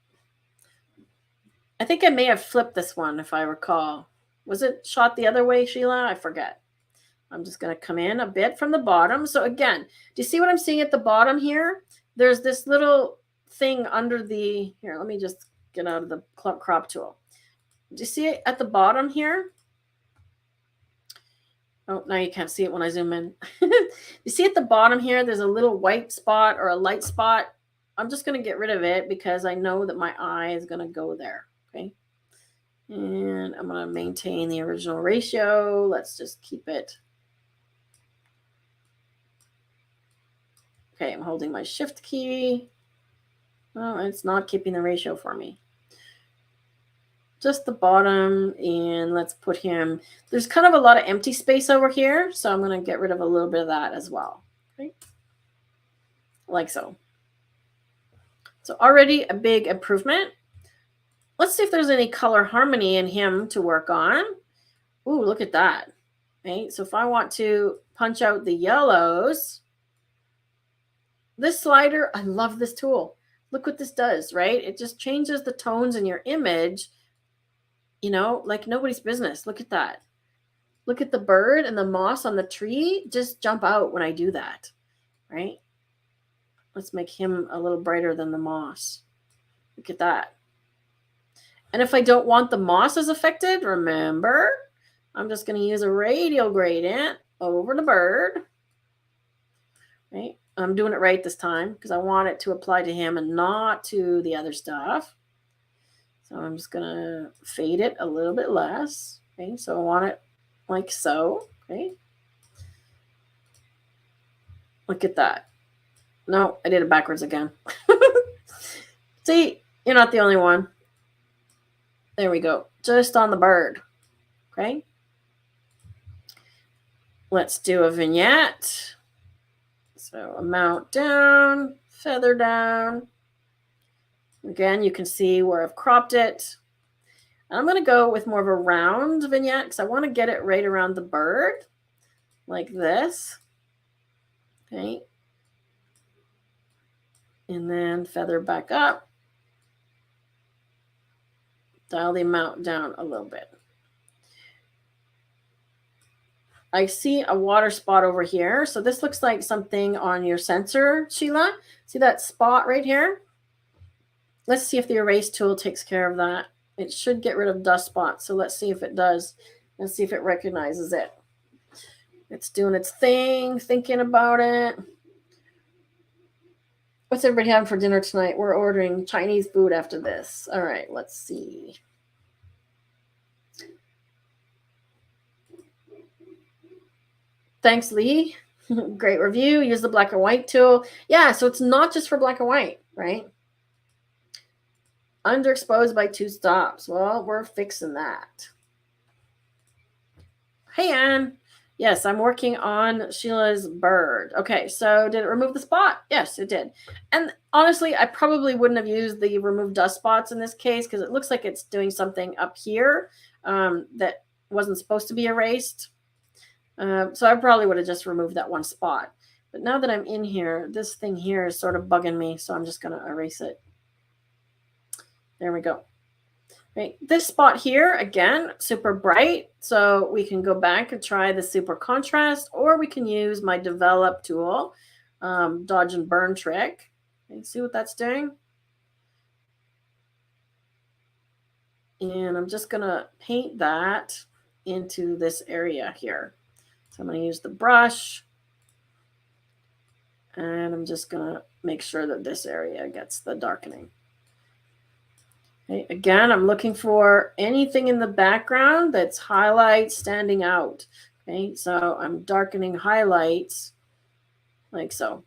I think I may have flipped this one if I recall. Was it shot the other way, Sheila? I forget. I'm just going to come in a bit from the bottom. So again, do you see what I'm seeing at the bottom here? There's this little thing under the, here, let me just get out of the crop tool. Do you see it at the bottom here? Oh, now you can't see it when I zoom in. You see at the bottom here, there's a little white spot or a light spot. I'm just going to get rid of it because I know that my eye is going to go there. Okay. And I'm going to maintain the original ratio. Let's just keep it. Okay, I'm holding my shift key. Oh, it's not keeping the ratio for me. Just the bottom, and let's put him. There's kind of a lot of empty space over here, so I'm going to get rid of a little bit of that as well. Okay. Like so. So already a big improvement. Let's see if there's any color harmony in him to work on. Ooh, look at that. Okay, so if I want to punch out the yellows, this slider, I love this tool. Look what this does, right? It just changes the tones in your image, you know, like nobody's business. Look at that. Look at the bird and the moss on the tree just jump out when I do that, right? Let's make him a little brighter than the moss. Look at that. And if I don't want the moss as affected, remember, I'm just going to use a radial gradient over the bird. Right? I'm doing it right this time because I want it to apply to him and not to the other stuff. So I'm just going to fade it a little bit less. Okay, so I want it like so. Okay. Look at that. No, I did it backwards again. See, you're not the only one. There we go. Just on the bird. Okay. Let's do a vignette. So amount down, feather down. Again, you can see where I've cropped it. I'm going to go with more of a round vignette because I want to get it right around the bird, like this. Okay. And then feather back up. Dial the amount down a little bit. I see a water spot over here. So this looks like something on your sensor, Sheila. See that spot right here? Let's see if the erase tool takes care of that. It should get rid of dust spots. So let's see if it does. Let's see if it recognizes it. It's doing its thing, thinking about it. What's everybody having for dinner tonight? We're ordering Chinese food after this. All right, let's see. Thanks, Lee. Great review. Use the black and white tool. Yeah, so it's not just for black and white, right? Underexposed by 2 stops. Well, we're fixing that. Hey, Anne. Yes, I'm working on Sheila's bird. Okay, so did it remove the spot? Yes, it did. And honestly, I probably wouldn't have used the remove dust spots in this case because it looks like it's doing something up here that wasn't supposed to be erased. So I probably would have just removed that one spot. But now that I'm in here, this thing here is sort of bugging me, so I'm just going to erase it. There we go. Right. This spot here, again, super bright. So we can go back and try the super contrast, or we can use my develop tool, dodge and burn trick. Okay, see what that's doing? And I'm just going to paint that into this area here. So I'm going to use the brush. And I'm just going to make sure that this area gets the darkening. Okay, again, I'm looking for anything in the background that's highlights standing out. Okay, so I'm darkening highlights like so.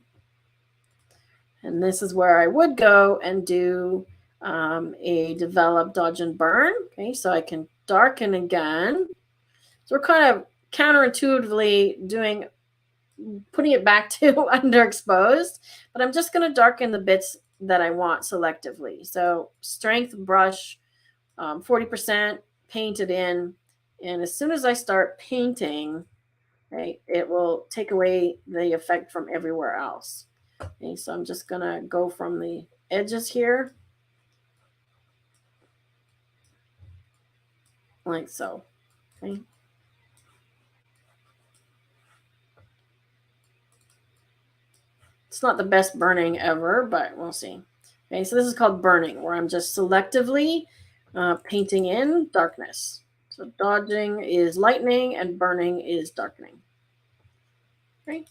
And this is where I would go and do a develop, dodge, and burn. Okay, so I can darken again. So we're kind of counterintuitively doing putting it back to underexposed, but I'm just going to darken the bits that I want selectively. So strength brush, 40%, paint it in. And as soon as I start painting, okay, it will take away the effect from everywhere else. Okay, so I'm just going to go from the edges here, like so. Okay. It's not the best burning ever, but we'll see. Okay, so this is called burning, where I'm just selectively painting in darkness. So dodging is lightening and burning is darkening. Right?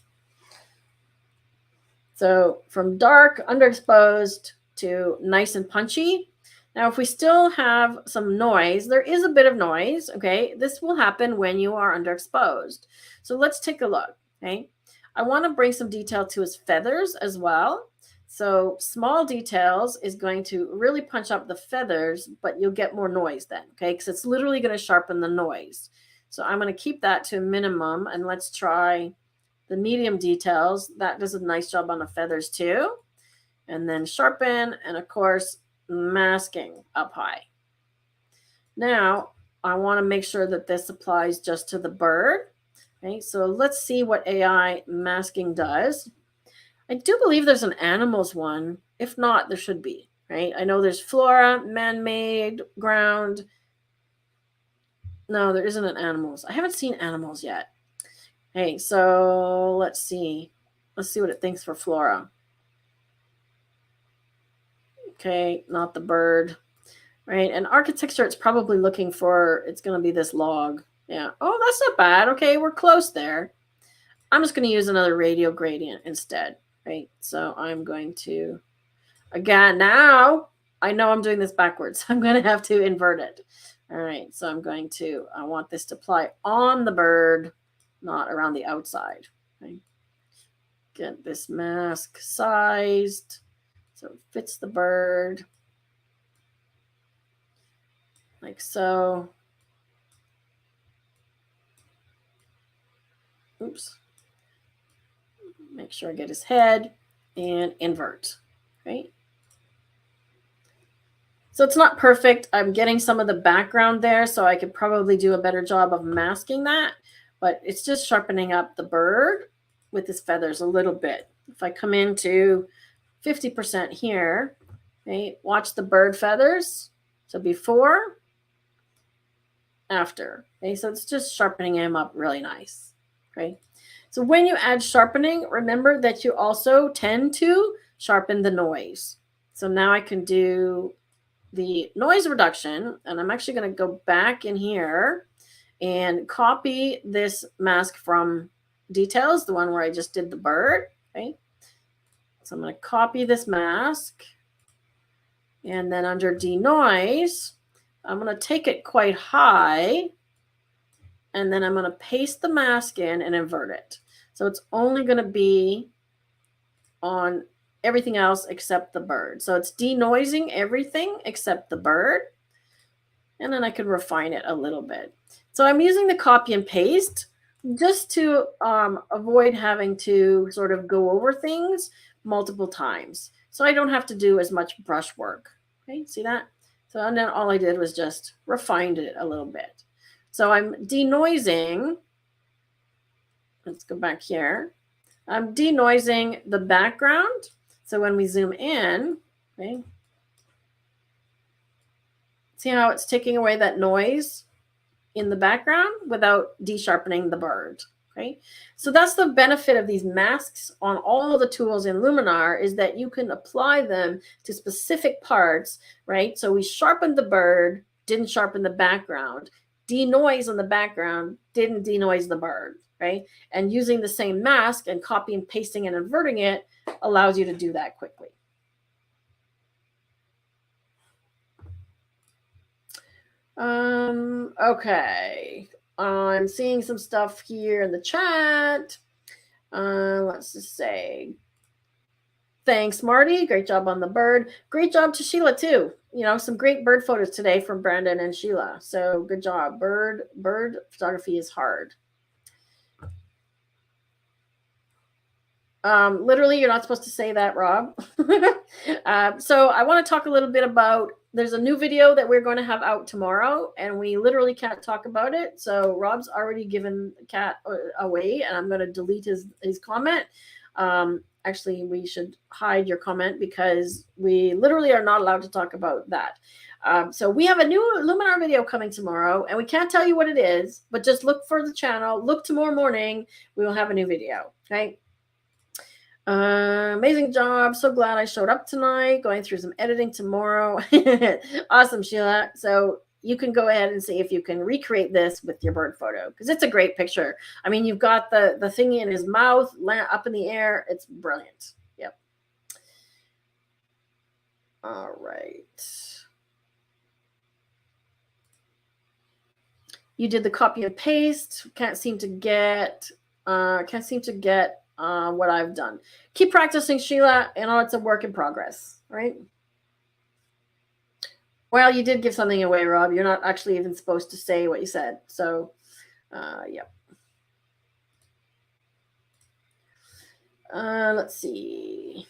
So from dark, underexposed to nice and punchy. Now, if we still have some noise, there is a bit of noise, okay? This will happen when you are underexposed. So let's take a look, okay? I want to bring some detail to his feathers as well. So small details is going to really punch up the feathers, but you'll get more noise then, okay? Because it's literally going to sharpen the noise. So I'm going to keep that to a minimum, and let's try the medium details. That does a nice job on the feathers too. And then sharpen, and of course, masking up high. Now, I want to make sure that this applies just to the bird. Okay, so let's see what AI masking does. I do believe there's an animals one. If not, there should be, right? I know there's flora, man-made, ground. No, there isn't an animals. I haven't seen animals yet. Hey, so let's see. Let's see what it thinks for flora. Okay, not the bird, right? And architecture, it's probably looking for, it's going to be this log. Yeah. Oh, that's not bad. Okay, we're close there. I'm just going to use another radial gradient instead, right? So I'm going to, again, now I know I'm doing this backwards. I'm going to have to invert it. All right, so I'm going to, I want this to apply on the bird, not around the outside. Okay. Get this mask sized so it fits the bird. Like so. Oops. Make sure I get his head and invert, right? So it's not perfect. I'm getting some of the background there, so I could probably do a better job of masking that, but it's just sharpening up the bird with his feathers a little bit. If I come into 50% here, okay, watch the bird feathers. So before, after. Okay, so it's just sharpening him up really nice. Okay. So when you add sharpening, remember that you also tend to sharpen the noise. So now I can do the noise reduction, and I'm actually going to go back in here and copy this mask from details, the one where I just did the bird. Okay. So I'm going to copy this mask, and then under denoise, I'm going to take it quite high, and then I'm going to paste the mask in and invert it. So it's only going to be on everything else except the bird. So it's denoising everything except the bird. And then I can refine it a little bit. So I'm using the copy and paste just to avoid having to sort of go over things multiple times. So I don't have to do as much brush work. Okay, see that? So and then all I did was just refined it a little bit. So I'm denoising. Let's go back here. I'm denoising the background. So when we zoom in, okay, see how it's taking away that noise in the background without de-sharpening the bird. Okay, so that's the benefit of these masks on all of the tools in Luminar, is that you can apply them to specific parts, right? So we sharpened the bird, didn't sharpen the background. Denoise on the background, didn't denoise the bird, right? And using the same mask and copy and pasting and inverting it allows you to do that quickly. Okay. I'm seeing some stuff here in the chat. Let's just say, thanks, Marty. Great job on the bird. Great job to Sheila, too. You know, some great bird photos today from Brandon and Sheila. So good job. Bird photography is hard. Literally, you're not supposed to say that, Rob. So I want to talk a little bit about, there's a new video that we're going to have out tomorrow, and we literally can't talk about it. So Rob's already given Cat away, and I'm going to delete his comment. Actually, we should hide your comment because we literally are not allowed to talk about that. So we have a new Luminar video coming tomorrow, and we can't tell you what it is, but just look for the channel. Look tomorrow morning. We will have a new video. Okay. Amazing job. So glad I showed up tonight. Going through some editing tomorrow. Awesome, Sheila. So you can go ahead and see if you can recreate this with your bird photo, because it's a great picture. I mean, you've got the thingy in his mouth up in the air. It's brilliant. Yep. All right. You did the copy and paste. Can't seem to get what I've done. Keep practicing, Sheila. You know, it's a work in progress, right? Well, you did give something away, Rob. You're not actually even supposed to say what you said. So, yeah. Let's see.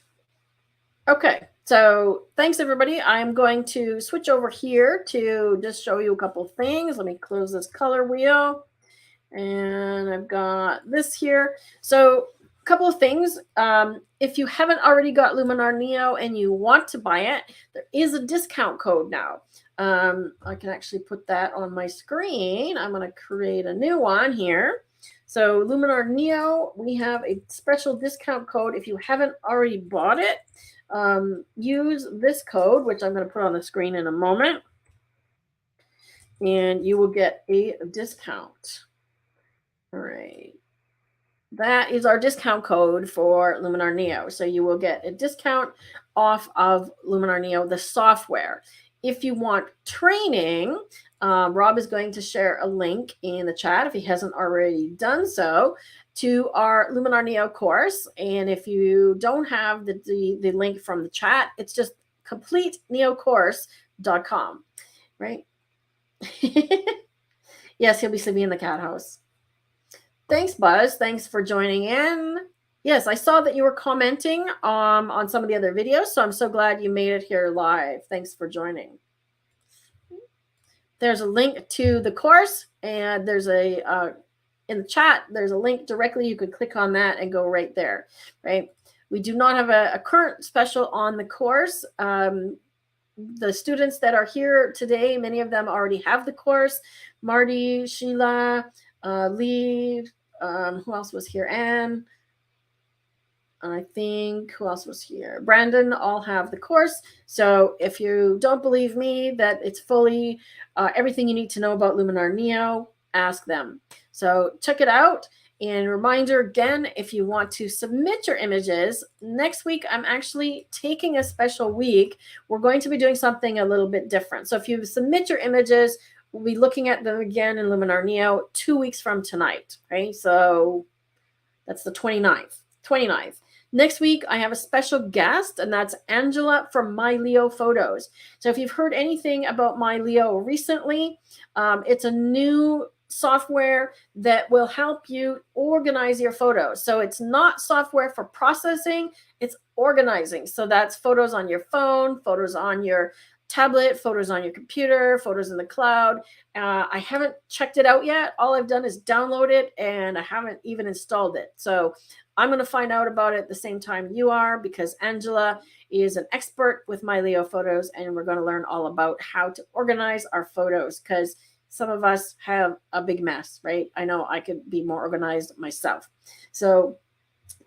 Okay. So thanks, everybody. I'm going to switch over here to just show you a couple of things. Let me close this color wheel. And I've got this here. So a couple of things. If you haven't already got Luminar Neo and you want to buy it, there is a discount code now. I can actually put that on my screen. I'm going to create a new one here. So Luminar Neo, we have a special discount code. If you haven't already bought it, use this code, which I'm going to put on the screen in a moment, and you will get a discount. All right. That is our discount code for Luminar Neo. So you will get a discount off of Luminar Neo, the software. If you want training, Rob is going to share a link in the chat, if he hasn't already done so, to our Luminar Neo course. And if you don't have the link from the chat, it's just completeneocourse.com, right? Yes, he'll be sleeping in the cat house. Thanks, Buzz. Thanks for joining in. Yes, I saw that you were commenting on some of the other videos, so I'm so glad you made it here live. Thanks for joining. There's a link to the course, and there's a in the chat, there's a link directly. You could click on that and go right there, right? We do not have a current special on the course. The students that are here today, many of them already have the course. Marty, Sheila, Lee, who else was here? Anne. I think, who else was here? Brandon, all have the course. So if you don't believe me that it's fully everything you need to know about Luminar Neo, ask them. So check it out. And reminder again, if you want to submit your images, next week I'm actually taking a special week. We're going to be doing something a little bit different. So if you submit your images, we'll be looking at them again in Luminar Neo 2 weeks from tonight, right? So that's the 29th. Next week, I have a special guest, and that's Angela from My Leo Photos. So if you've heard anything about My Leo recently, it's a new software that will help you organize your photos. So it's not software for processing, it's organizing. So that's photos on your phone, photos on your tablet, photos on your computer, photos in the cloud. I haven't checked it out yet. All I've done is download it, and I haven't even installed it. So I'm going to find out about it at the same time you are, because Angela is an expert with My Leo Photos, and we're going to learn all about how to organize our photos, because some of us have a big mess, right? I know I could be more organized myself. So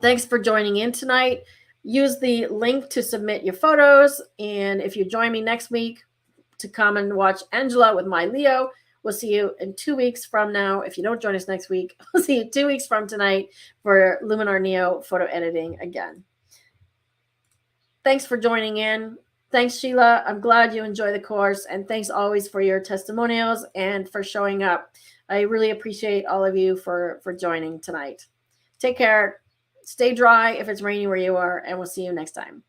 thanks for joining in tonight. Use the link to submit your photos. And if you join me next week to come and watch Angela with My Leo, we'll see you in 2 weeks from now. If you don't join us next week, we'll see you 2 weeks from tonight for Luminar Neo photo editing again. Thanks for joining in. Thanks, Sheila. I'm glad you enjoy the course. And thanks always for your testimonials and for showing up. I really appreciate all of you for joining tonight. Take care. Stay dry if it's raining where you are, and we'll see you next time.